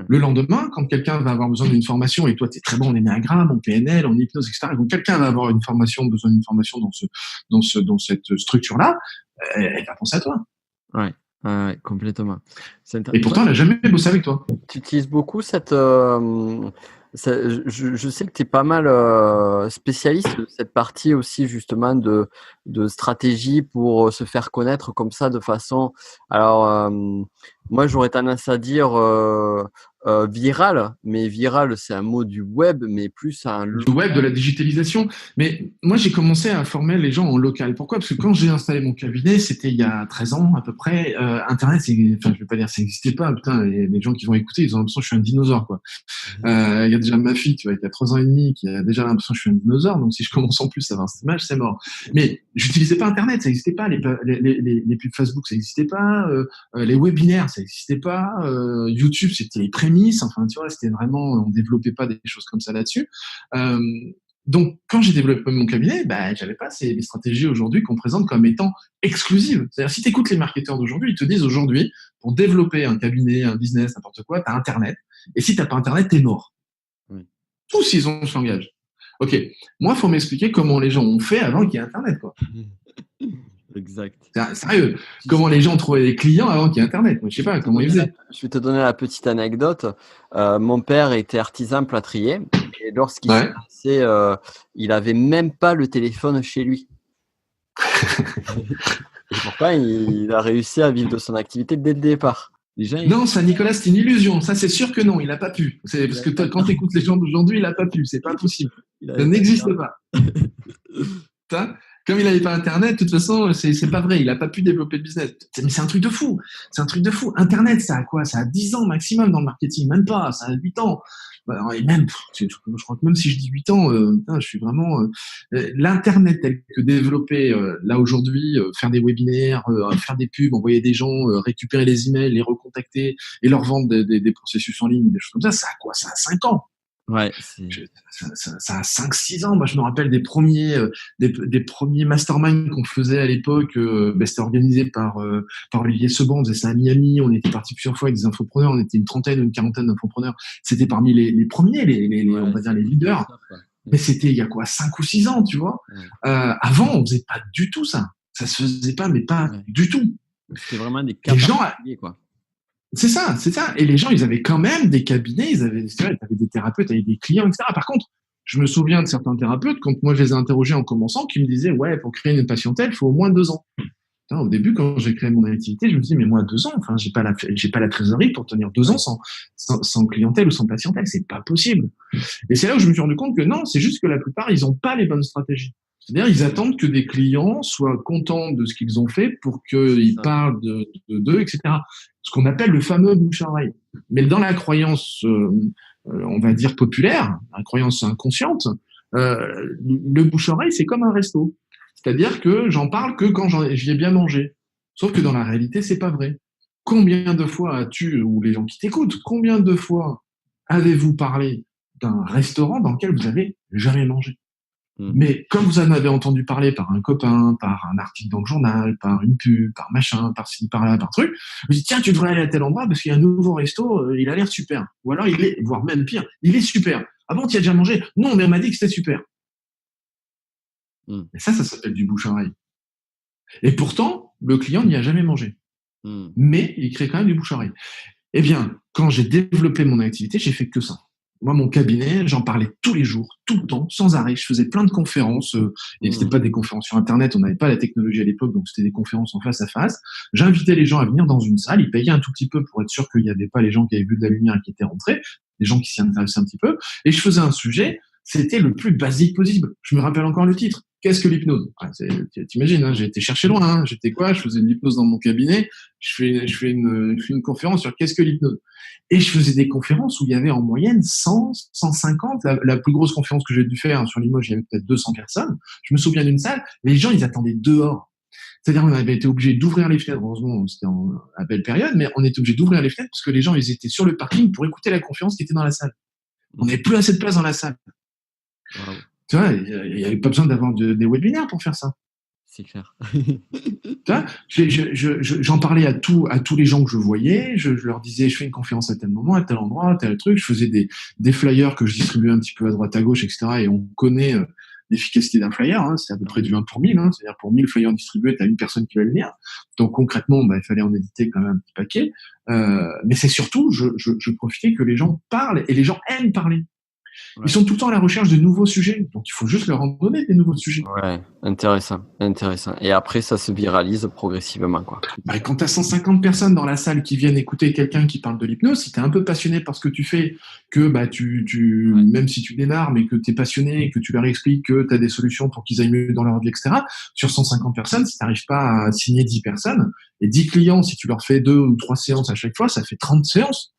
Le lendemain, quand quelqu'un va avoir besoin d'une formation, et toi, tu es très bon en énéagramme, en PNL, en hypnose, etc., donc quelqu'un va avoir besoin d'une formation dans cette structure-là, elle va penser à toi. Ouais, complètement. Et pourtant, elle n'a jamais bossé avec toi. Tu utilises beaucoup cette... je sais que tu es pas mal spécialiste de cette partie aussi justement de stratégie pour se faire connaître comme ça de façon... Alors, moi, j'aurais tendance à dire viral, mais viral, c'est un mot du web, mais plus du web, de la digitalisation. Mais moi, j'ai commencé à former les gens en local. Pourquoi ? Parce que quand j'ai installé mon cabinet, c'était il y a 13 ans à peu près. Internet, je vais pas dire ça n'existait pas. Putain, les gens qui vont écouter, ils ont l'impression que je suis un dinosaure, quoi. Il y a déjà ma fille, tu vois, qui a 3 ans et demi, qui a déjà l'impression que je suis un dinosaure. Donc, si je commence en plus à avoir cette image, c'est mort. Mais j'utilisais pas Internet, ça n'existait pas. Les pubs Facebook, ça n'existait pas. Les webinaires, ça n'existait pas. YouTube, c'était les prémices. Enfin, tu vois, c'était vraiment, on développait pas des choses comme ça là-dessus. Donc, quand j'ai développé mon cabinet, j'avais pas les stratégies aujourd'hui qu'on présente comme étant exclusives. C'est-à-dire, si tu écoutes les marketeurs d'aujourd'hui, ils te disent aujourd'hui, pour développer un cabinet, un business, n'importe quoi, tu as Internet. Et si tu n'as pas Internet, tu es mort. Tous, ils ont ce langage. OK. Moi, il faut m'expliquer comment les gens ont fait avant qu'il y ait Internet, quoi. Exact. Sérieux, comment les gens trouvaient des clients avant qu'il y ait Internet? Moi, je sais pas comment ils faisaient. Je vais te donner la petite anecdote. Mon père était artisan plâtrier et lorsqu'il s'est lancé, il avait même pas le téléphone chez lui. Et pourtant, il a réussi à vivre de son activité dès le départ. Non, ça, Nicolas, c'est une illusion. Ça, c'est sûr que non, il n'a pas pu. C'est parce que quand tu écoutes les gens d'aujourd'hui, il n'a pas pu. C'est pas possible. Ça n'existe pas. Comme il n'avait pas Internet, de toute façon, c'est pas vrai. Il n'a pas pu développer le business. Mais c'est un truc de fou. C'est un truc de fou. Internet, ça a quoi? Ça a 10 ans maximum dans le marketing. Même pas. Ça a 8 ans. Et même, je crois que même si je dis 8 ans, je suis vraiment... l'Internet tel que développé là aujourd'hui, faire des webinaires, faire des pubs, envoyer des gens, récupérer les emails, les recontacter et leur vendre des processus en ligne, des choses comme ça a quoi? Ça a 5 ans. Ouais, ça a 5-6 ans. Moi, je me rappelle des premiers masterminds qu'on faisait à l'époque. C'était organisé par Olivier Seban. On faisait ça à Miami. On était partis plusieurs fois avec des infopreneurs. On était une trentaine, une quarantaine d'infopreneurs. C'était parmi les premiers, on va dire les leaders. Mais c'était il y a quoi, 5 ou 6 ans, tu vois. Avant, on faisait pas du tout ça. Ça se faisait pas, mais pas du tout. C'était vraiment des cas particuliers, quoi. C'est ça. Et les gens, ils avaient quand même des cabinets, ils avaient des thérapeutes, ils avaient des clients, etc. Par contre, je me souviens de certains thérapeutes, quand moi je les ai interrogés en commençant, qui me disaient, ouais, pour créer une patientèle, il faut au moins 2 ans. Putain, au début, quand j'ai créé mon activité, je me dis, mais moi, 2 ans, enfin, j'ai pas la trésorerie pour tenir 2 ans sans clientèle ou sans patientèle, c'est pas possible. Et c'est là où je me suis rendu compte que non, c'est juste que la plupart, ils ont pas les bonnes stratégies. C'est-à-dire, ils attendent que des clients soient contents de ce qu'ils ont fait pour qu'ils parlent d'eux, etc. Ce qu'on appelle le fameux bouche-à-oreille. Mais dans la croyance, on va dire populaire, la croyance inconsciente, le bouche-à-oreille, c'est comme un resto. C'est-à-dire que j'en parle que quand j'y ai bien mangé. Sauf que dans la réalité, c'est pas vrai. Combien de fois as-tu, ou les gens qui t'écoutent, combien de fois avez-vous parlé d'un restaurant dans lequel vous avez jamais mangé? Mais comme vous en avez entendu parler par un copain, par un article dans le journal, par une pub, par machin, par ci, par là, par truc, vous dites tiens, tu devrais aller à tel endroit parce qu'il y a un nouveau resto, il a l'air super. Ou alors voire même pire, il est super. Ah bon, tu as déjà mangé? Non, mais on m'a dit que c'était super. Et ça s'appelle du bouche-à-oreille. Et pourtant, le client n'y a jamais mangé. Mais il crée quand même du bouche-à-oreille. Eh bien, quand j'ai développé mon activité, j'ai fait que ça. Moi, mon cabinet, j'en parlais tous les jours, tout le temps, sans arrêt. Je faisais plein de conférences, et c'était pas des conférences sur Internet, on n'avait pas la technologie à l'époque, donc c'était des conférences en face à face. J'invitais les gens à venir dans une salle, ils payaient un tout petit peu pour être sûr qu'il n'y avait pas les gens qui avaient vu de la lumière et qui étaient rentrés, les gens qui s'y intéressaient un petit peu, et je faisais un sujet, c'était le plus basique possible. Je me rappelle encore le titre. Qu'est-ce que l'hypnose? T'imagines, hein, j'ai été chercher loin. Hein. J'étais quoi? Je faisais de l'hypnose dans mon cabinet. Je fais une conférence sur qu'est-ce que l'hypnose. Et je faisais des conférences où il y avait en moyenne 100, 150. La plus grosse conférence que j'ai dû faire sur Limoges, il y avait peut-être 200 personnes. Je me souviens d'une salle, les gens, ils attendaient dehors. C'est-à-dire, on avait été obligé d'ouvrir les fenêtres. Heureusement, c'était à belle période, mais on était obligé d'ouvrir les fenêtres parce que les gens, ils étaient sur le parking pour écouter la conférence qui était dans la salle. On n'avait plus assez de place dans la salle. Wow. Tu vois, il n'y avait pas besoin d'avoir des webinaires pour faire ça. C'est clair. Tu vois, j'en parlais à tous les gens que je voyais. Je leur disais, je fais une conférence à tel moment, à tel endroit, à tel truc. Je faisais des flyers que je distribuais un petit peu à droite, à gauche, etc. Et on connaît l'efficacité d'un flyer. Hein, c'est à peu près du 1 pour 1000. Hein, c'est-à-dire pour 1000 flyers distribués, tu as une personne qui va le lire. Donc concrètement, il fallait en éditer quand même un petit paquet. Mais c'est surtout, je profitais que les gens parlent et les gens aiment parler. Ouais. Ils sont tout le temps à la recherche de nouveaux sujets. Donc, il faut juste leur en donner des nouveaux sujets. Ouais, intéressant. Et après, ça se viralise progressivement, quoi. Quand tu as 150 personnes dans la salle qui viennent écouter quelqu'un qui parle de l'hypnose, si tu es un peu passionné par ce que tu fais, que même si tu démarres, mais que tu es passionné, que tu leur expliques que tu as des solutions pour qu'ils aillent mieux dans leur vie, etc., sur 150 personnes, si tu n'arrives pas à signer 10 personnes, et 10 clients, si tu leur fais 2 ou 3 séances à chaque fois, ça fait 30 séances.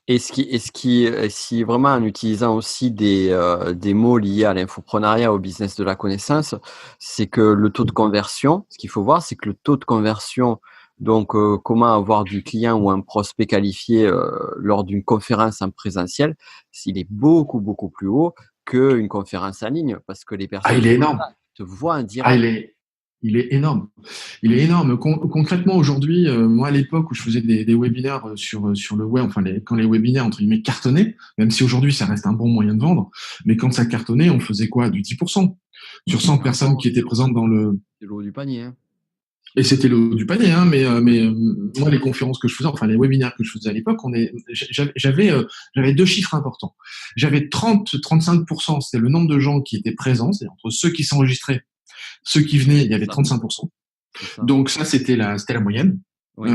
Si vraiment en utilisant aussi des mots liés à l'infoprenariat, au business de la connaissance, c'est que le taux de conversion, ce qu'il faut voir, c'est que le taux de conversion, donc comment avoir du client ou un prospect qualifié lors d'une conférence en présentiel, il est beaucoup, beaucoup plus haut qu'une conférence en ligne parce que les personnes il est énorme. te voient en direct. Il est énorme. Il est énorme. Concrètement, aujourd'hui, moi, à l'époque où je faisais des webinaires sur le web, quand les webinaires, entre guillemets, cartonnaient, même si aujourd'hui, ça reste un bon moyen de vendre, mais quand ça cartonnait, on faisait quoi? Du 10% sur 100 personnes qui étaient présentes dans le... C'est le haut du panier. Hein. Et c'était le haut du panier, hein, mais moi, les conférences que je faisais, les webinaires que je faisais à l'époque, j'avais 2 chiffres importants. J'avais 35%, c'était le nombre de gens qui étaient présents, c'est entre ceux qui s'enregistraient, ceux qui venaient, il y avait 35%. Donc ça, c'était la moyenne. Oui.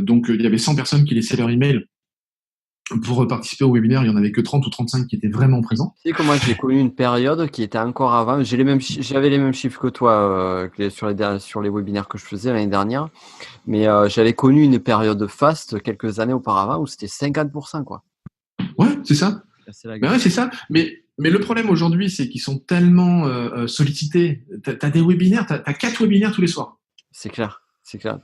Donc il y avait 100 personnes qui laissaient leur email pour participer au webinaire. Il y en avait que 30 ou 35 qui étaient vraiment présents. Tu sais comment j'ai connu une période qui était encore avant. J'avais les mêmes chiffres que toi sur les webinaires que je faisais l'année dernière, mais j'avais connu une période faste quelques années auparavant où c'était 50%, quoi. Ouais, c'est ça. Ouais, c'est ça. Mais le problème aujourd'hui, c'est qu'ils sont tellement sollicités. T'as des webinaires, t'as 4 webinaires tous les soirs. C'est clair.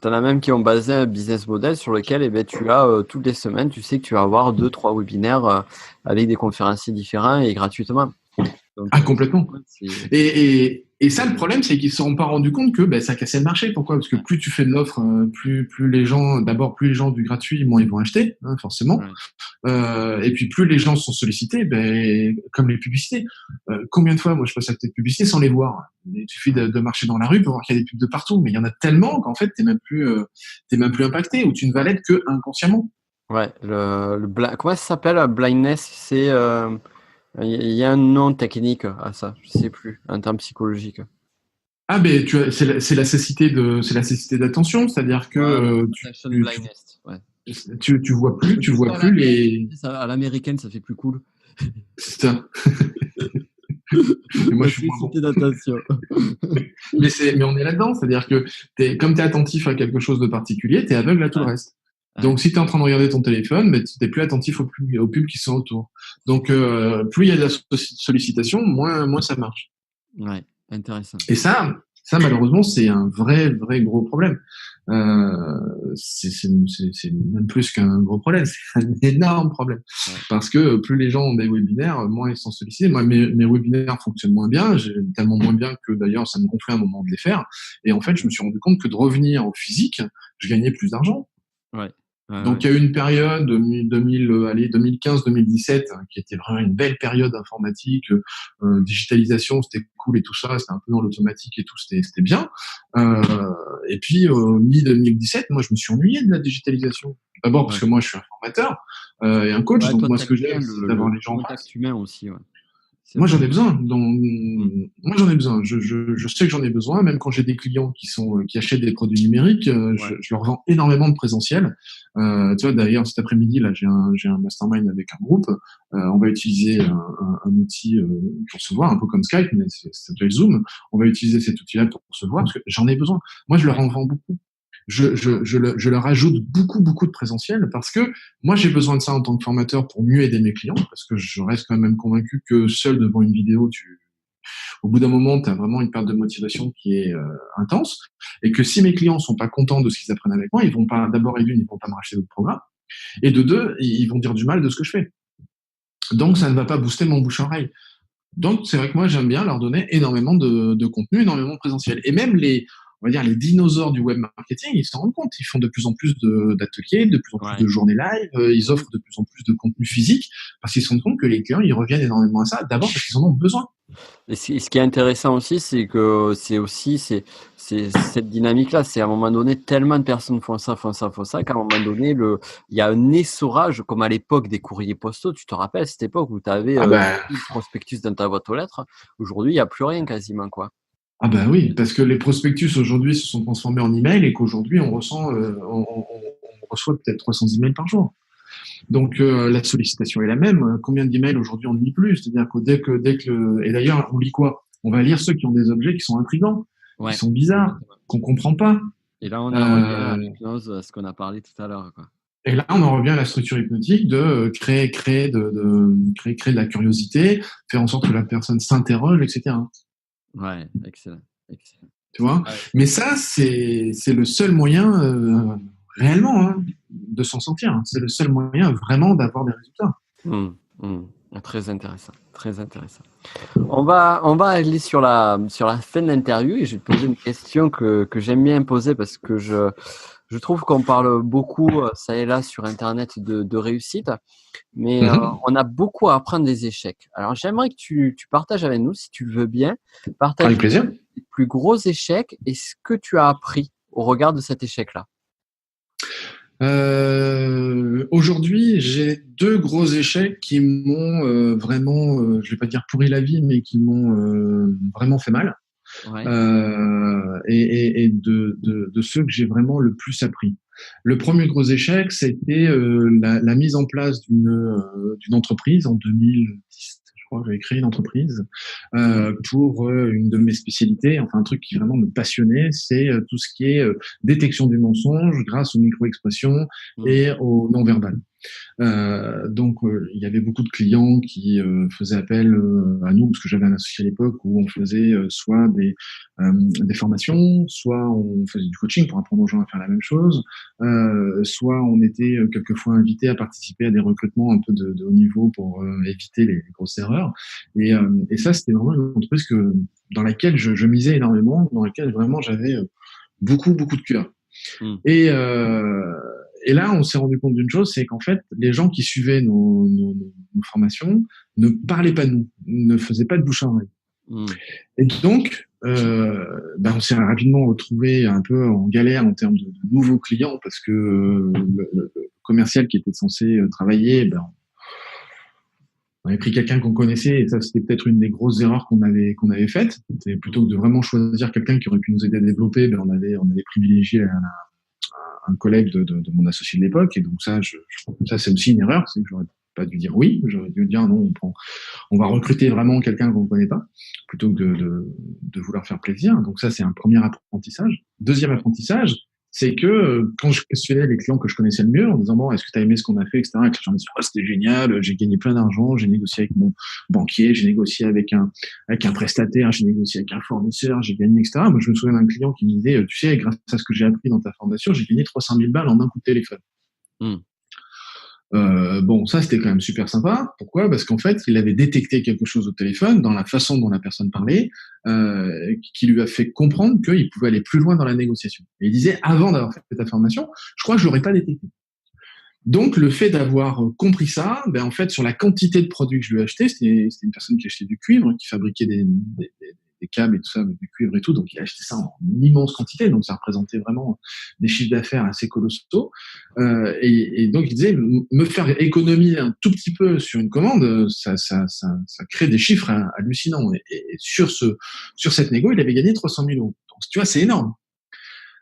T'en as même qui ont basé un business model sur lequel tu as toutes les semaines, tu sais que tu vas avoir 2-3 webinaires avec des conférenciers différents et gratuitement. Donc, complètement. Et ça, le problème, c'est qu'ils ne se sont pas rendus compte que ça cassait le marché. Pourquoi? Parce que plus tu fais de l'offre, plus les gens du gratuit, moins ils vont acheter, hein, forcément. Ouais. Et puis plus les gens sont sollicités, comme les publicités. Combien de fois, moi, je passe à côté de publicités sans les voir? Il suffit de marcher dans la rue pour voir qu'il y a des pubs de partout, mais il y en a tellement qu'en fait, t'es même plus impacté, ou tu ne vas l'être que inconsciemment. Ouais. Comment ça s'appelle? Blindness, c'est il y a un nom technique à ça, je sais plus, en termes psychologiques. C'est la cécité d'attention, c'est-à-dire que tu vois plus les. À l'américaine, ça fait plus cool. C'est ça. Et moi, je suis cécité d'attention. mais on est là-dedans, c'est-à-dire que comme tu es attentif à quelque chose de particulier, tu es aveugle à tout le reste. Donc, si tu es en train de regarder ton téléphone, tu n'es plus attentif aux pubs qui sont autour. Donc, plus il y a de la sollicitation, moins ça marche. Ouais, intéressant. Et ça, malheureusement, c'est un vrai gros problème. C'est même plus qu'un gros problème, c'est un énorme problème. Ouais. Parce que plus les gens ont des webinaires, moins ils sont sollicités. Moi, mes webinaires fonctionnent moins bien, tellement moins bien que d'ailleurs, ça me gonflait un moment de les faire. Et en fait, je me suis rendu compte que de revenir au physique, je gagnais plus d'argent. Ouais. Donc, il y a eu une période 2015-2017 qui était vraiment une belle période informatique, digitalisation, c'était cool et tout ça, c'était un peu dans l'automatique et tout, c'était bien. Et puis, mi-2017, moi, je me suis ennuyé de la digitalisation. D'abord parce que moi, je suis un formateur et un coach. Ouais, Donc toi, moi, ce que t'aimes bien j'aime, c'est d'avoir les le gens en face. contact humain aussi, ouais. Moi, Vrai. j'en ai besoin. Donc, Mm. moi, j'en ai besoin. Je sais que j'en ai besoin. Même quand j'ai des clients qui achètent des produits numériques, Ouais. je leur vends énormément de présentiel. Tu vois, d'ailleurs, cet après-midi, là, j'ai un mastermind avec un groupe. On va utiliser un outil pour se voir, un peu comme Skype, mais ça s'appelle Zoom. On va utiliser cet outil-là pour se voir parce que j'en ai besoin. Moi, je leur en vends beaucoup. Je leur ajoute beaucoup de présentiel parce que moi, j'ai besoin de ça en tant que formateur pour mieux aider mes clients parce que je reste quand même convaincu que seul devant une vidéo, au bout d'un moment, tu as vraiment une perte de motivation qui est intense et que si mes clients sont pas contents de ce qu'ils apprennent avec moi, ils vont pas, d'abord et d'une, ils vont pas me racheter d'autres programmes et de deux, ils vont dire du mal de ce que je fais. Donc, ça ne va pas booster mon bouche-oreille. Donc, c'est vrai que moi, j'aime bien leur donner énormément de contenu, énormément de présentiel. Et même on va dire, les dinosaures du web marketing, ils s'en rendent compte. Ils font de plus en plus d'ateliers, de plus en plus Ouais. de journées live. Ils offrent de plus en plus de contenu physique parce qu'ils se rendent compte que les clients, ils reviennent énormément à ça. D'abord parce qu'ils en ont besoin. Et ce qui est intéressant aussi, c'est que c'est cette dynamique-là. C'est à un moment donné, tellement de personnes font ça, qu'à un moment donné, il y a un essorage, comme à l'époque des courriers postaux. Tu te rappelles cette époque où tu avais Ah ben, le prospectus dans ta boîte aux lettres. Aujourd'hui, il n'y a plus rien quasiment, quoi. ah ben oui, parce que les prospectus aujourd'hui se sont transformés en emails et qu'aujourd'hui, on reçoit peut-être 300 emails par jour. Donc la sollicitation est la même. Combien d'emails aujourd'hui on ne lit plus? C'est-à-dire que et d'ailleurs on lit quoi? On va lire ceux qui ont des objets qui sont intrigants, qui Ouais. sont bizarres, qu'on comprend pas. Et là, on en revient à l'hypnose, à ce qu'on a parlé tout à l'heure, quoi. Et là, on en revient à la structure hypnotique de créer de la curiosité, faire en sorte que la personne s'interroge, etc. Ouais, excellent. Tu vois? Ouais. Mais ça, c'est le seul moyen réellement de s'en sortir. Hein. C'est le seul moyen vraiment d'avoir des résultats. Très intéressant, très intéressant. On va aller sur la fin de l'interview et je vais te poser une question que j'aime bien poser parce que je trouve qu'on parle beaucoup ça et là sur Internet de réussite, mais on a beaucoup à apprendre des échecs. Alors j'aimerais que tu partages avec nous, si tu le veux bien, partager Avec plaisir. les plus gros échecs et ce que tu as appris au regard de cet échec-là. Aujourd'hui, j'ai 2 gros échecs qui m'ont vraiment, je vais pas dire pourri la vie, mais qui m'ont vraiment fait mal. Ouais. Et de ceux que j'ai vraiment le plus appris. Le premier gros échec, c'était la mise en place d'une entreprise en 2010. Je crois que j'avais créé une entreprise pour une de mes spécialités, enfin un truc qui vraiment me passionnait, c'est tout ce qui est détection du mensonge grâce aux micro-expressions et au non-verbal. Donc, il y avait beaucoup de clients qui faisaient appel à nous, parce que j'avais un associé à l'époque où on faisait soit des formations, soit on faisait du coaching pour apprendre aux gens à faire la même chose, soit on était quelquefois invité à participer à des recrutements un peu de haut niveau pour éviter les grosses erreurs. Et ça, c'était vraiment une entreprise dans laquelle je misais énormément, dans laquelle vraiment j'avais beaucoup de cœur. Et là, on s'est rendu compte d'une chose, c'est qu'en fait, les gens qui suivaient nos formations ne parlaient pas de nous, ne faisaient pas de bouche à oreille. Et donc, on s'est rapidement retrouvé un peu en galère en termes de nouveaux clients parce que le commercial qui était censé travailler, on avait pris quelqu'un qu'on connaissait et ça, c'était peut-être une des grosses erreurs qu'on avait faites. C'était plutôt que de vraiment choisir quelqu'un qui aurait pu nous aider à développer, on avait privilégié un collègue de mon associé de l'époque, et donc ça c'est aussi une erreur, c'est que j'aurais pas dû dire oui, j'aurais dû dire non, on va recruter vraiment quelqu'un qu'on ne connaît pas, plutôt que de vouloir faire plaisir. Donc ça, c'est un premier apprentissage. Deuxième apprentissage, c'est que quand je questionnais les clients que je connaissais le mieux en disant bon, est-ce que tu as aimé ce qu'on a fait, etc., et que les gens me disaient c'était génial, j'ai gagné plein d'argent, j'ai négocié avec mon banquier, j'ai négocié avec un prestataire, j'ai négocié avec un fournisseur, j'ai gagné, etc. Moi, je me souviens d'un client qui me disait tu sais, grâce à ce que j'ai appris dans ta formation, j'ai gagné 300 000 balles en un coup de téléphone. Bon, ça c'était quand même super sympa. Pourquoi? Parce qu'en fait, il avait détecté quelque chose au téléphone dans la façon dont la personne parlait, qui lui a fait comprendre qu'il pouvait aller plus loin dans la négociation. Et il disait, avant d'avoir fait ta formation, je crois que je l'aurais pas détecté. Donc, le fait d'avoir compris ça, en fait, sur la quantité de produits que je lui ai acheté, c'était une personne qui achetait du cuivre, qui fabriquait des des câbles et tout ça, avec du cuivre et tout. Donc, il a acheté ça en immense quantité. Donc, ça représentait vraiment des chiffres d'affaires assez colossaux. Et donc, il disait, me faire économiser un tout petit peu sur une commande, ça crée des chiffres hallucinants. Et sur cette négo, il avait gagné 300 000 euros. Donc, tu vois, c'est énorme.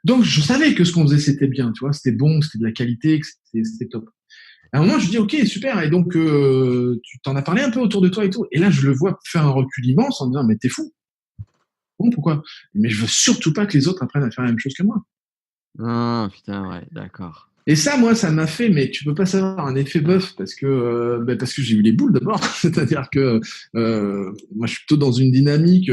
Donc, je savais que ce qu'on faisait, c'était bien, tu vois, c'était bon, c'était de la qualité, que c'était top. À un moment, je dis, ok, super. Et donc, tu t'en as parlé un peu autour de toi et tout. Et là, je le vois faire un recul immense en disant, mais t'es fou. Bon, pourquoi? Mais je veux surtout pas que les autres apprennent à faire la même chose que moi. Ah, putain, ouais, d'accord. Et ça, moi, ça m'a fait, mais tu peux pas savoir, un effet bœuf parce que j'ai eu les boules d'abord. C'est-à-dire que moi, je suis plutôt dans une dynamique.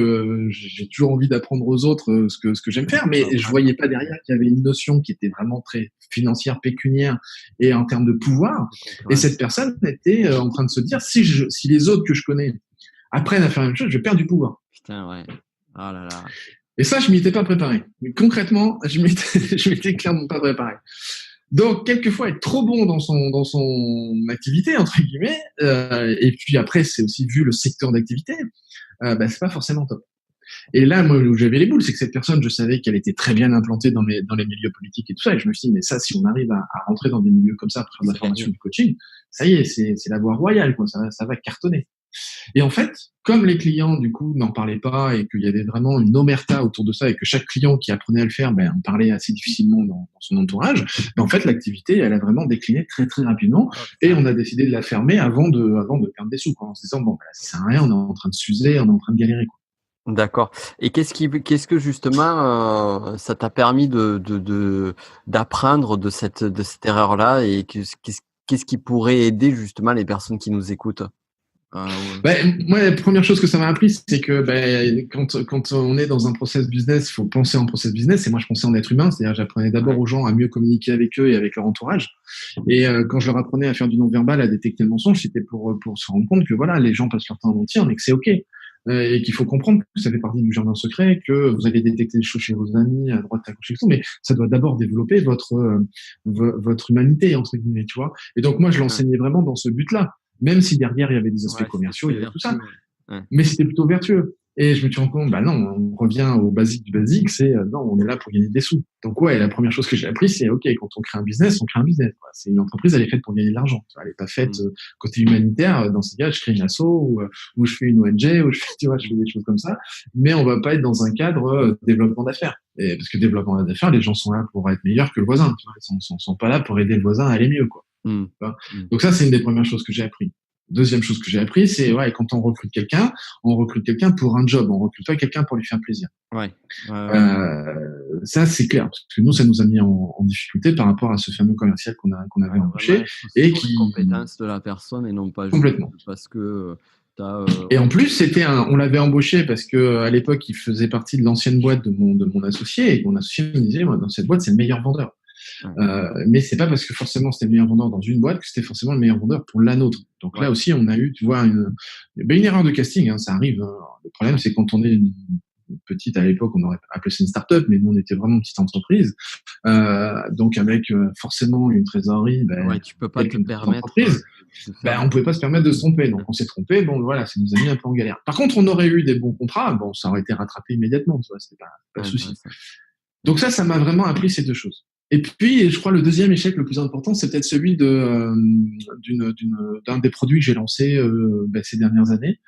J'ai toujours envie d'apprendre aux autres ce que j'aime faire, mais je voyais pas derrière qu'il y avait une notion qui était vraiment très financière, pécuniaire et en termes de pouvoir. Et cette personne était en train de se dire, si les autres que je connais apprennent à faire la même chose, je perds du pouvoir. Putain, ouais. Oh là là. Et ça, je m'y étais pas préparé. Mais concrètement, je m'étais clairement pas préparé. Donc, quelquefois, être trop bon dans son activité, entre guillemets, et puis après, c'est aussi vu le secteur d'activité, c'est pas forcément top. Et là, moi, où j'avais les boules, c'est que cette personne, je savais qu'elle était très bien implantée dans les milieux politiques et tout ça, et je me suis dit, mais ça, si on arrive à rentrer dans des milieux comme ça, après faire de la formation, du coaching, ça y est, c'est la voie royale, quoi, ça va cartonner. Et en fait, comme les clients, du coup, n'en parlaient pas et qu'il y avait vraiment une omerta autour de ça et que chaque client qui apprenait à le faire, en parlait assez difficilement dans son entourage, en fait, l'activité, elle a vraiment décliné très, très rapidement et on a décidé de la fermer avant de perdre des sous, quoi, en se disant, ça sert à rien, on est en train de s'user, on est en train de galérer, quoi. D'accord. Et qu'est-ce que justement ça t'a permis d'apprendre de cette erreur-là et qu'est-ce qui pourrait aider justement les personnes qui nous écoutent? Moi, la première chose que ça m'a appris, c'est que quand on est dans un process business, il faut penser en process business. Et moi, je pensais en être humain, c'est-à-dire j'apprenais d'abord aux gens à mieux communiquer avec eux et avec leur entourage. Et quand je leur apprenais à faire du non-verbal, à détecter le mensonge, c'était pour se rendre compte que voilà, les gens passent leur temps à mentir, mais que c'est ok. Et qu'il faut comprendre que ça fait partie du jardin secret, que vous allez détecter des choses chez vos amis, à droite, à gauche, et tout, mais ça doit d'abord développer votre humanité, entre guillemets, tu vois. Et donc, moi, je l'enseignais vraiment dans ce but-là. Même si derrière, il y avait des aspects commerciaux, il y avait tout ça. Ouais. Mais c'était plutôt vertueux. Et je me suis rendu compte, non, on revient au basique du basique, c'est, non, on est là pour gagner des sous. Donc, ouais, la première chose que j'ai appris, c'est, ok, quand on crée un business, on crée un business. C'est une entreprise, elle est faite pour gagner de l'argent. Elle n'est pas faite côté humanitaire. Dans ces cas, je crée une asso ou je fais une ONG ou je fais des choses comme ça. Mais on va pas être dans un cadre développement d'affaires. Et parce que développement d'affaires, les gens sont là pour être meilleurs que le voisin. Tu vois, ils sont pas là pour aider le voisin à aller mieux, quoi. Donc ça, c'est une des premières choses que j'ai appris. Deuxième chose que j'ai appris, c'est quand on recrute quelqu'un pour un job, on recrute pas quelqu'un pour lui faire plaisir. Ça, c'est clair, parce que nous, ça nous a mis en difficulté par rapport à ce fameux commercial qu'on avait embauché et qui compétence de la personne et non pas complètement juste parce que et en plus, on l'avait embauché parce que à l'époque, il faisait partie de l'ancienne boîte de mon associé et mon associé me disait, moi, dans cette boîte, c'est le meilleur vendeur. Mais c'est pas parce que forcément c'était le meilleur vendeur dans une boîte que c'était forcément le meilleur vendeur pour la nôtre. Donc là aussi, on a eu, tu vois, une erreur de casting, hein, ça arrive. Le problème, c'est quand on est une petite, à l'époque, on aurait appelé ça une start-up, mais nous, on était vraiment une petite entreprise. Donc avec forcément une trésorerie, tu peux pas te permettre. On pouvait pas se permettre de se tromper. Donc on s'est trompé. Bon, voilà, ça nous a mis un peu en galère. Par contre, on aurait eu des bons contrats. Bon, ça aurait été rattrapé immédiatement. Tu vois, c'était pas de souci. Donc ça m'a vraiment appris ces deux choses. Et puis, je crois le deuxième échec le plus important, c'est peut-être celui d'un des produits que j'ai lancé ces dernières années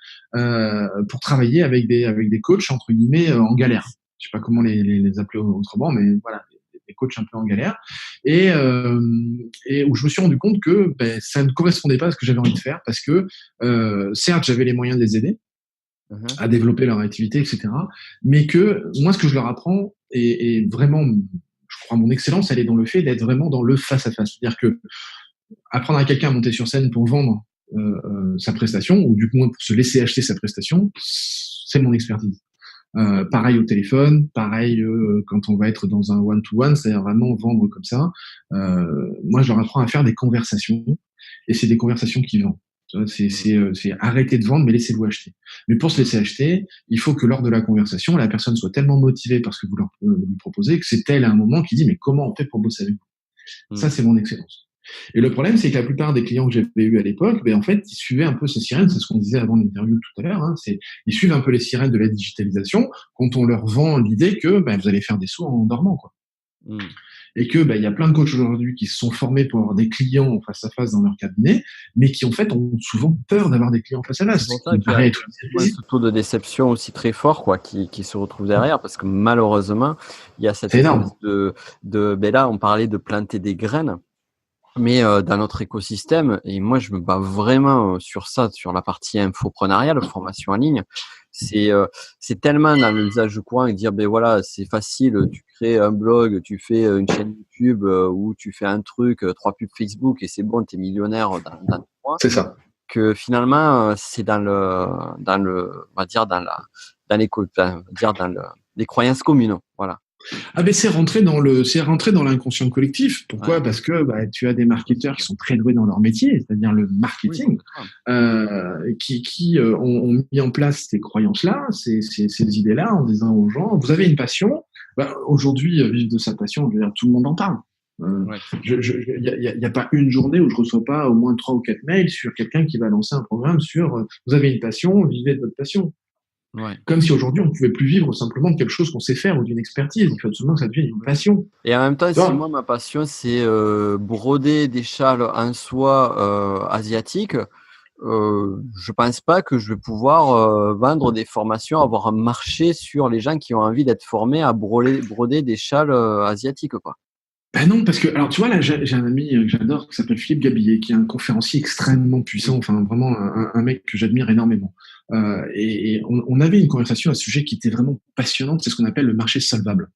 pour travailler avec des coachs entre guillemets en galère. Je sais pas comment les appeler autrement, mais voilà, des coachs un peu en galère et où je me suis rendu compte que ça ne correspondait pas à ce que j'avais envie de faire parce que certes j'avais les moyens de les aider à développer leur activité, etc. Mais que moi, ce que je leur apprends est vraiment, je crois, mon excellence, elle est dans le fait d'être vraiment dans le face-à-face. C'est-à-dire que apprendre à quelqu'un à monter sur scène pour vendre sa prestation, ou du moins pour se laisser acheter sa prestation, c'est mon expertise. Pareil au téléphone, pareil quand on va être dans un one-to-one, c'est-à-dire vraiment vendre comme ça. Moi, je leur apprends à faire des conversations, et c'est des conversations qui vendent. C'est arrêter de vendre, mais laissez-vous acheter. Mais pour se laisser acheter, il faut que lors de la conversation, la personne soit tellement motivée par ce que vous lui proposez que c'est elle à un moment qui dit mais comment on fait pour bosser avec vous. Ça, c'est mon excellence. Et le problème, c'est que la plupart des clients que j'avais eu à l'époque, en fait, ils suivaient un peu ces sirènes. C'est ce qu'on disait avant l'interview tout à l'heure. Hein, ils suivent un peu les sirènes de la digitalisation quand on leur vend l'idée que vous allez faire des sous en dormant, quoi. Mmh. Et que il y a plein de coachs aujourd'hui qui se sont formés pour avoir des clients face à face dans leur cabinet, mais qui en fait ont souvent peur d'avoir des clients face à face. C'est pour ça qu'il y a ce taux de déception aussi très fort, quoi, qui se retrouve derrière, parce que malheureusement, il y a cette énorme là, on parlait de planter des graines. Mais dans notre écosystème, et moi je me bats vraiment sur ça, sur la partie infoprenariale, formation en ligne, c'est tellement dans l'usage courant de dire voilà, c'est facile, tu crées un blog, tu fais une chaîne YouTube ou tu fais un truc, 3 pubs Facebook et c'est bon, t'es millionnaire dans 3 mois. C'est ça. Que finalement c'est dans le on va dire dans les croyances communes, voilà. C'est rentré dans l'inconscient collectif. Pourquoi ? Parce que tu as des marketeurs qui sont très doués dans leur métier, c'est-à-dire le marketing, qui ont mis en place ces croyances-là, ces idées-là, en disant aux gens, vous avez une passion. Aujourd'hui, vivre de sa passion, je veux dire, tout le monde en parle. Il y a pas une journée où je reçois pas au moins 3 ou 4 mails sur quelqu'un qui va lancer un programme sur vous avez une passion, vivez de votre passion. Ouais. Comme si aujourd'hui on ne pouvait plus vivre simplement de quelque chose qu'on sait faire ou d'une expertise. Il faut absolument que ça devienne une passion. Et en même temps, si moi ma passion c'est broder des châles en soie asiatiques, je pense pas que je vais pouvoir vendre des formations, avoir un marché sur les gens qui ont envie d'être formés à broder des châles asiatiques, quoi. Non, parce que, alors tu vois, là, j'ai un ami que j'adore qui s'appelle Philippe Gabillet, qui est un conférencier extrêmement puissant, enfin vraiment un mec que j'admire énormément. Et on avait une conversation à ce sujet qui était vraiment passionnante, c'est ce qu'on appelle le marché solvable.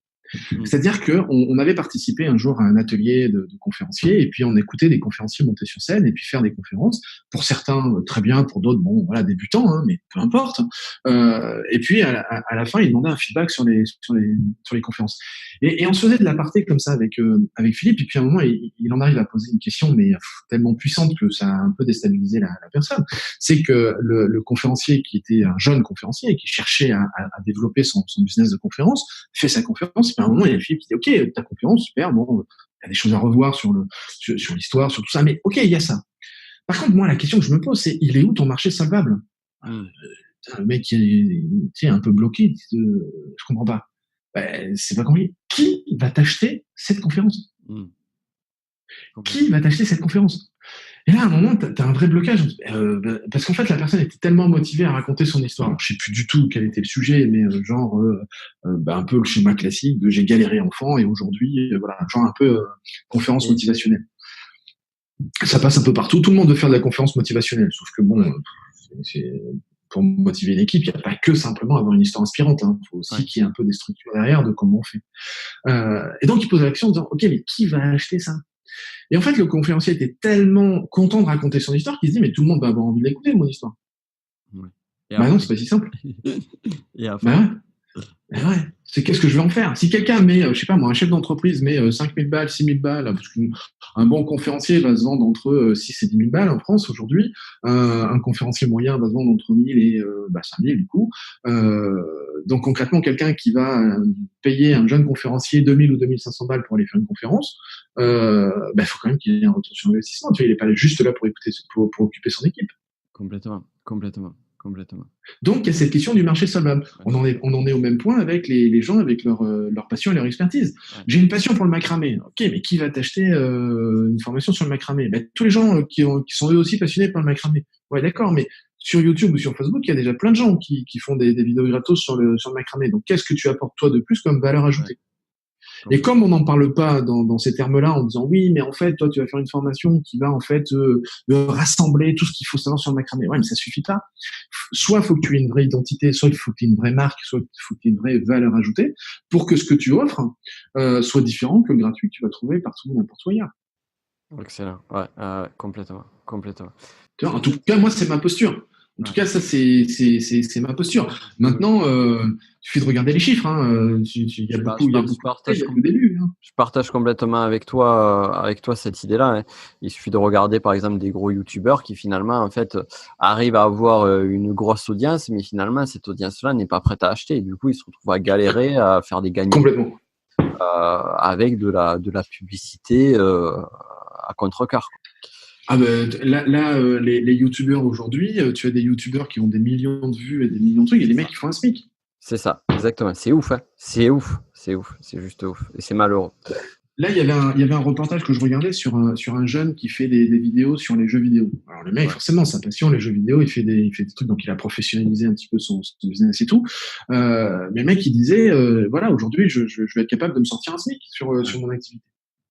C'est-à-dire qu'on avait participé un jour à un atelier de conférenciers et puis on écoutait des conférenciers monter sur scène et puis faire des conférences. Pour certains, très bien, pour d'autres, débutants, hein, mais peu importe. Et puis à la fin, ils demandaient un feedback sur les conférences. Et on se faisait de l'aparté comme ça avec Philippe. Et puis à un moment, il en arrive à poser une question, mais tellement puissante que ça a un peu déstabilisé la personne. C'est que le conférencier qui était un jeune conférencier et qui cherchait à développer son business de conférence fait sa conférence. À un moment, il y a Philippe qui dit ok, ta conférence, super, bon, il y a des choses à revoir sur l'histoire, sur tout ça, mais ok, il y a ça. Par contre, moi, la question que je me pose, c'est il est où ton marché solvable ? Le mec qui est un peu bloqué, je comprends pas. C'est pas compris. Qui va t'acheter cette conférence ? Qui va t'acheter cette conférence ? Et là, à un moment, t'as un vrai blocage. Parce qu'en fait, la personne était tellement motivée à raconter son histoire. Alors, je sais plus du tout quel était le sujet, mais un peu le schéma classique de j'ai galéré enfant et aujourd'hui, voilà, genre un peu conférence motivationnelle. Ça passe un peu partout. Tout le monde veut faire de la conférence motivationnelle, sauf que pour motiver une équipe, il n'y a pas que simplement avoir une histoire inspirante. Il faut aussi qu'il y ait un peu des structures derrière de comment on fait. Et donc, il pose la question en disant, ok, mais qui va acheter ça ? Et en fait, le conférencier était tellement content de raconter son histoire qu'il se dit, mais tout le monde va avoir envie d'écouter mon histoire. Ouais. Non, c'est pas si simple. Et ouais. C'est qu'est-ce que je vais en faire ? Si quelqu'un met, je sais pas moi, un chef d'entreprise met 5 000 balles, 6 000 balles, parce qu'un bon conférencier va se vendre entre 6 et 10 000 balles en France aujourd'hui, un conférencier moyen va se vendre entre 1 000 et 5 000 du coup. Donc concrètement, quelqu'un qui va payer un jeune conférencier 2 000 ou 2 500 balles pour aller faire une conférence, faut quand même qu'il ait un retour sur investissement. Tu vois, il est pas juste là pour écouter, pour occuper son équipe. Complètement. Donc, il y a cette question du marché solvable. On en est au même point avec les gens, avec leur passion et leur expertise. Ouais. J'ai une passion pour le macramé. Ok, mais qui va t'acheter une formation sur le macramé ? Tous les gens qui sont eux aussi passionnés par le macramé. Ouais, d'accord, mais sur YouTube ou sur Facebook, il y a déjà plein de gens qui font des vidéos gratos sur le macramé. Donc, qu'est-ce que tu apportes toi de plus comme valeur ajoutée ? Et comme on n'en parle pas dans ces termes-là, en disant oui, mais en fait, toi, tu vas faire une formation qui va en fait rassembler tout ce qu'il faut savoir sur le macramé. Ouais, mais ça suffit pas. Soit il faut que tu aies une vraie identité, soit il faut que tu aies une vraie marque, soit il faut que tu aies une vraie valeur ajoutée pour que ce que tu offres soit différent que le gratuit que tu vas trouver partout, n'importe où ailleurs. Excellent. Ouais, complètement. En tout cas, moi, c'est ma posture. En tout cas, ça, c'est ma posture. Maintenant, il suffit de regarder les chiffres. Il y a beaucoup de début. Je partage complètement avec toi cette idée-là. Hein. Il suffit de regarder, par exemple, des gros youtubeurs qui, finalement, en fait, arrivent à avoir une grosse audience, mais finalement, cette audience-là n'est pas prête à acheter. Et du coup, ils se retrouvent à galérer, à faire des gagnants. Complètement. Avec de la publicité à contre-cœur. Ah ben, les youtubeurs aujourd'hui, tu as des youtubeurs qui ont des millions de vues et des millions de trucs, et les mecs qui font un SMIC. C'est ça, exactement. C'est ouf, hein. C'est juste ouf. Et c'est malheureux. Là, il y avait un reportage que je regardais sur un jeune qui fait des vidéos sur les jeux vidéo. Alors le mec, forcément, sa passion, les jeux vidéo, il fait des trucs, donc il a professionnalisé un petit peu son business et tout. Mais le mec, il disait, voilà, aujourd'hui, je vais être capable de me sortir un SMIC sur mon activité.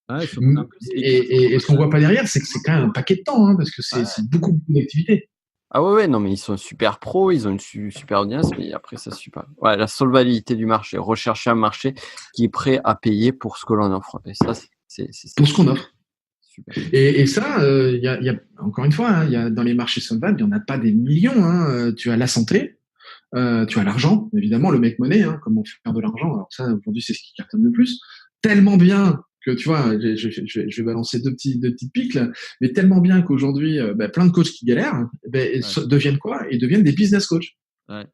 Ouais, Et ce qu'on voit pas derrière, c'est que c'est quand même un paquet de temps, hein, parce que c'est beaucoup d'activités. Ah ouais, non, mais ils sont super pros, ils ont une super audience, mais après, ça suffit pas. Ouais, la solvabilité du marché, rechercher un marché qui est prêt à payer pour ce que l'on offre. Et ça, c'est pour ce qu'on offre. Super. Et ça, y a, encore une fois, hein, dans les marchés solvables, il n'y en a pas des millions. Hein. Tu as la santé, tu as l'argent, évidemment, le make money, hein, comment faire de l'argent. Alors ça, aujourd'hui, c'est ce qui cartonne le plus. Tellement bien que, tu vois, je vais balancer deux petites piques, là, mais tellement bien qu'aujourd'hui, plein de coachs qui galèrent, deviennent quoi? Ils deviennent des business coachs. Ouais,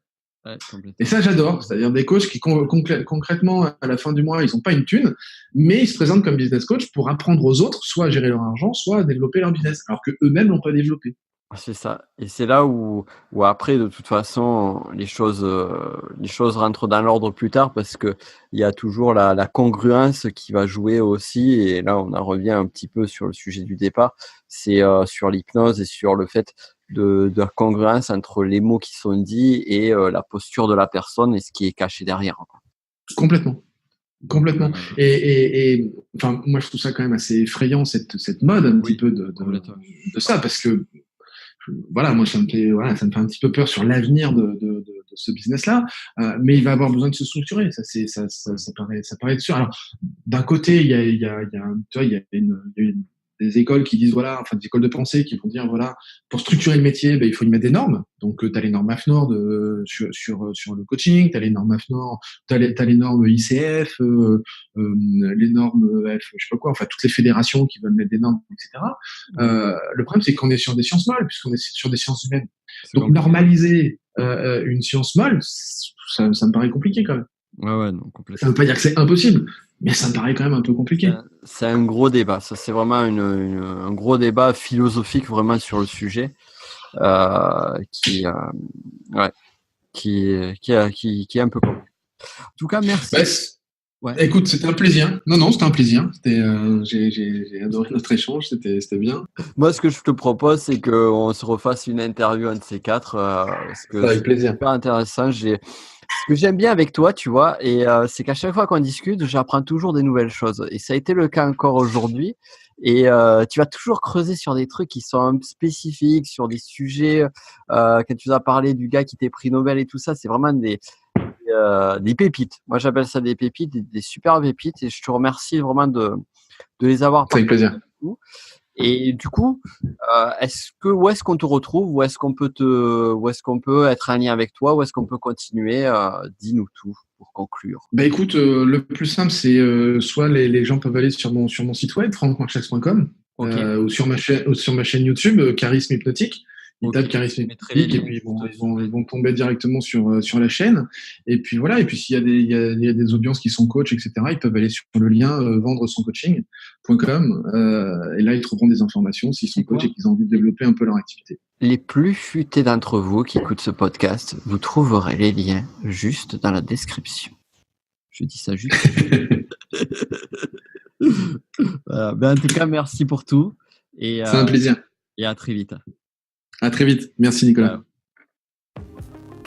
complètement. Et ça, j'adore. C'est-à-dire des coachs qui, concrètement, à la fin du mois, ils n'ont pas une thune, mais ils se présentent comme business coach pour apprendre aux autres, soit à gérer leur argent, soit à développer leur business, alors qu'eux-mêmes l'ont pas développé. C'est ça. Et c'est là où après, de toute façon, les choses rentrent dans l'ordre plus tard parce que il y a toujours la congruence qui va jouer aussi. Et là, on en revient un petit peu sur le sujet du départ. C'est sur l'hypnose et sur le fait de la congruence entre les mots qui sont dits et la posture de la personne et ce qui est caché derrière. Complètement. Et enfin, moi, je trouve ça quand même assez effrayant, cette mode un petit peu de ça, parce que voilà, moi, ça me fait un petit peu peur sur l'avenir de ce business-là, mais il va avoir besoin de se structurer. Ça paraît être sûr. Alors, d'un côté, il y a des écoles qui disent voilà, enfin des écoles de pensée qui vont dire voilà, pour structurer le métier, il faut y mettre des normes. Donc, tu as les normes AFNOR sur le coaching, tu as les normes AFNOR, tu as les normes ICF, les normes F, je sais pas quoi, enfin toutes les fédérations qui veulent mettre des normes, etc. Le problème, c'est qu'on est sur des sciences molles, puisqu'on est sur des sciences humaines. Donc, normaliser une science molle, ça me paraît compliqué quand même. Ouais, non, complètement. Ça veut pas dire que c'est impossible, mais ça me paraît quand même un peu compliqué. C'est un gros débat. Ça, c'est vraiment un gros débat philosophique vraiment sur le sujet, qui est un peu compliqué. En tout cas, merci. Ouais. Écoute, c'était un plaisir. Non, c'était un plaisir. J'ai adoré notre échange. C'était bien. Moi, ce que je te propose, c'est qu'on se refasse une interview, un de ces quatre. Parce que avec plaisir. C'est super intéressant. Ce que j'aime bien avec toi, tu vois, et c'est qu'à chaque fois qu'on discute, j'apprends toujours des nouvelles choses. Et ça a été le cas encore aujourd'hui. Et tu vas toujours creuser sur des trucs qui sont spécifiques, sur des sujets. Quand tu nous as parlé du gars qui t'est prix Nobel et tout ça, c'est vraiment des pépites. Moi, j'appelle ça des pépites, des super pépites. Et je te remercie vraiment de les avoir. Avec plaisir. Et du coup, où est-ce qu'on te retrouve, où est-ce qu'on peut être en lien avec toi, où est-ce qu'on peut continuer, dis-nous tout pour conclure. Écoute, le plus simple, c'est soit les gens peuvent aller sur mon site web frankmarchax.com, ou sur ma chaîne YouTube Charisme Hypnotique. Ils tapent Charisme Hypnotique et puis ils vont tomber directement sur la chaîne. Et puis voilà. Et puis s'il y a des audiences qui sont coachs, etc., ils peuvent aller sur le lien vendresoncoaching.com. Et là, ils trouveront des informations s'ils sont coachs et qu'ils ont envie de développer un peu leur activité. Les plus futés d'entre vous qui écoutent ce podcast, vous trouverez les liens juste dans la description. Je dis ça juste. Voilà. En tout cas, merci pour tout. C'est un plaisir. Et à très vite. À très vite. Merci Nicolas.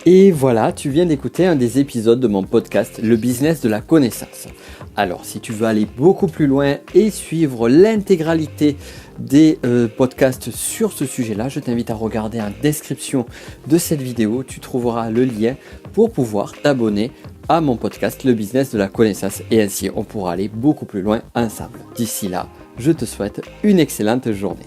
Et voilà, tu viens d'écouter un des épisodes de mon podcast Le business de la connaissance. Alors, si tu veux aller beaucoup plus loin et suivre l'intégralité des podcasts sur ce sujet-là, je t'invite à regarder en description de cette vidéo. Tu trouveras le lien pour pouvoir t'abonner à mon podcast Le business de la connaissance. Et ainsi, on pourra aller beaucoup plus loin ensemble. D'ici là, je te souhaite une excellente journée.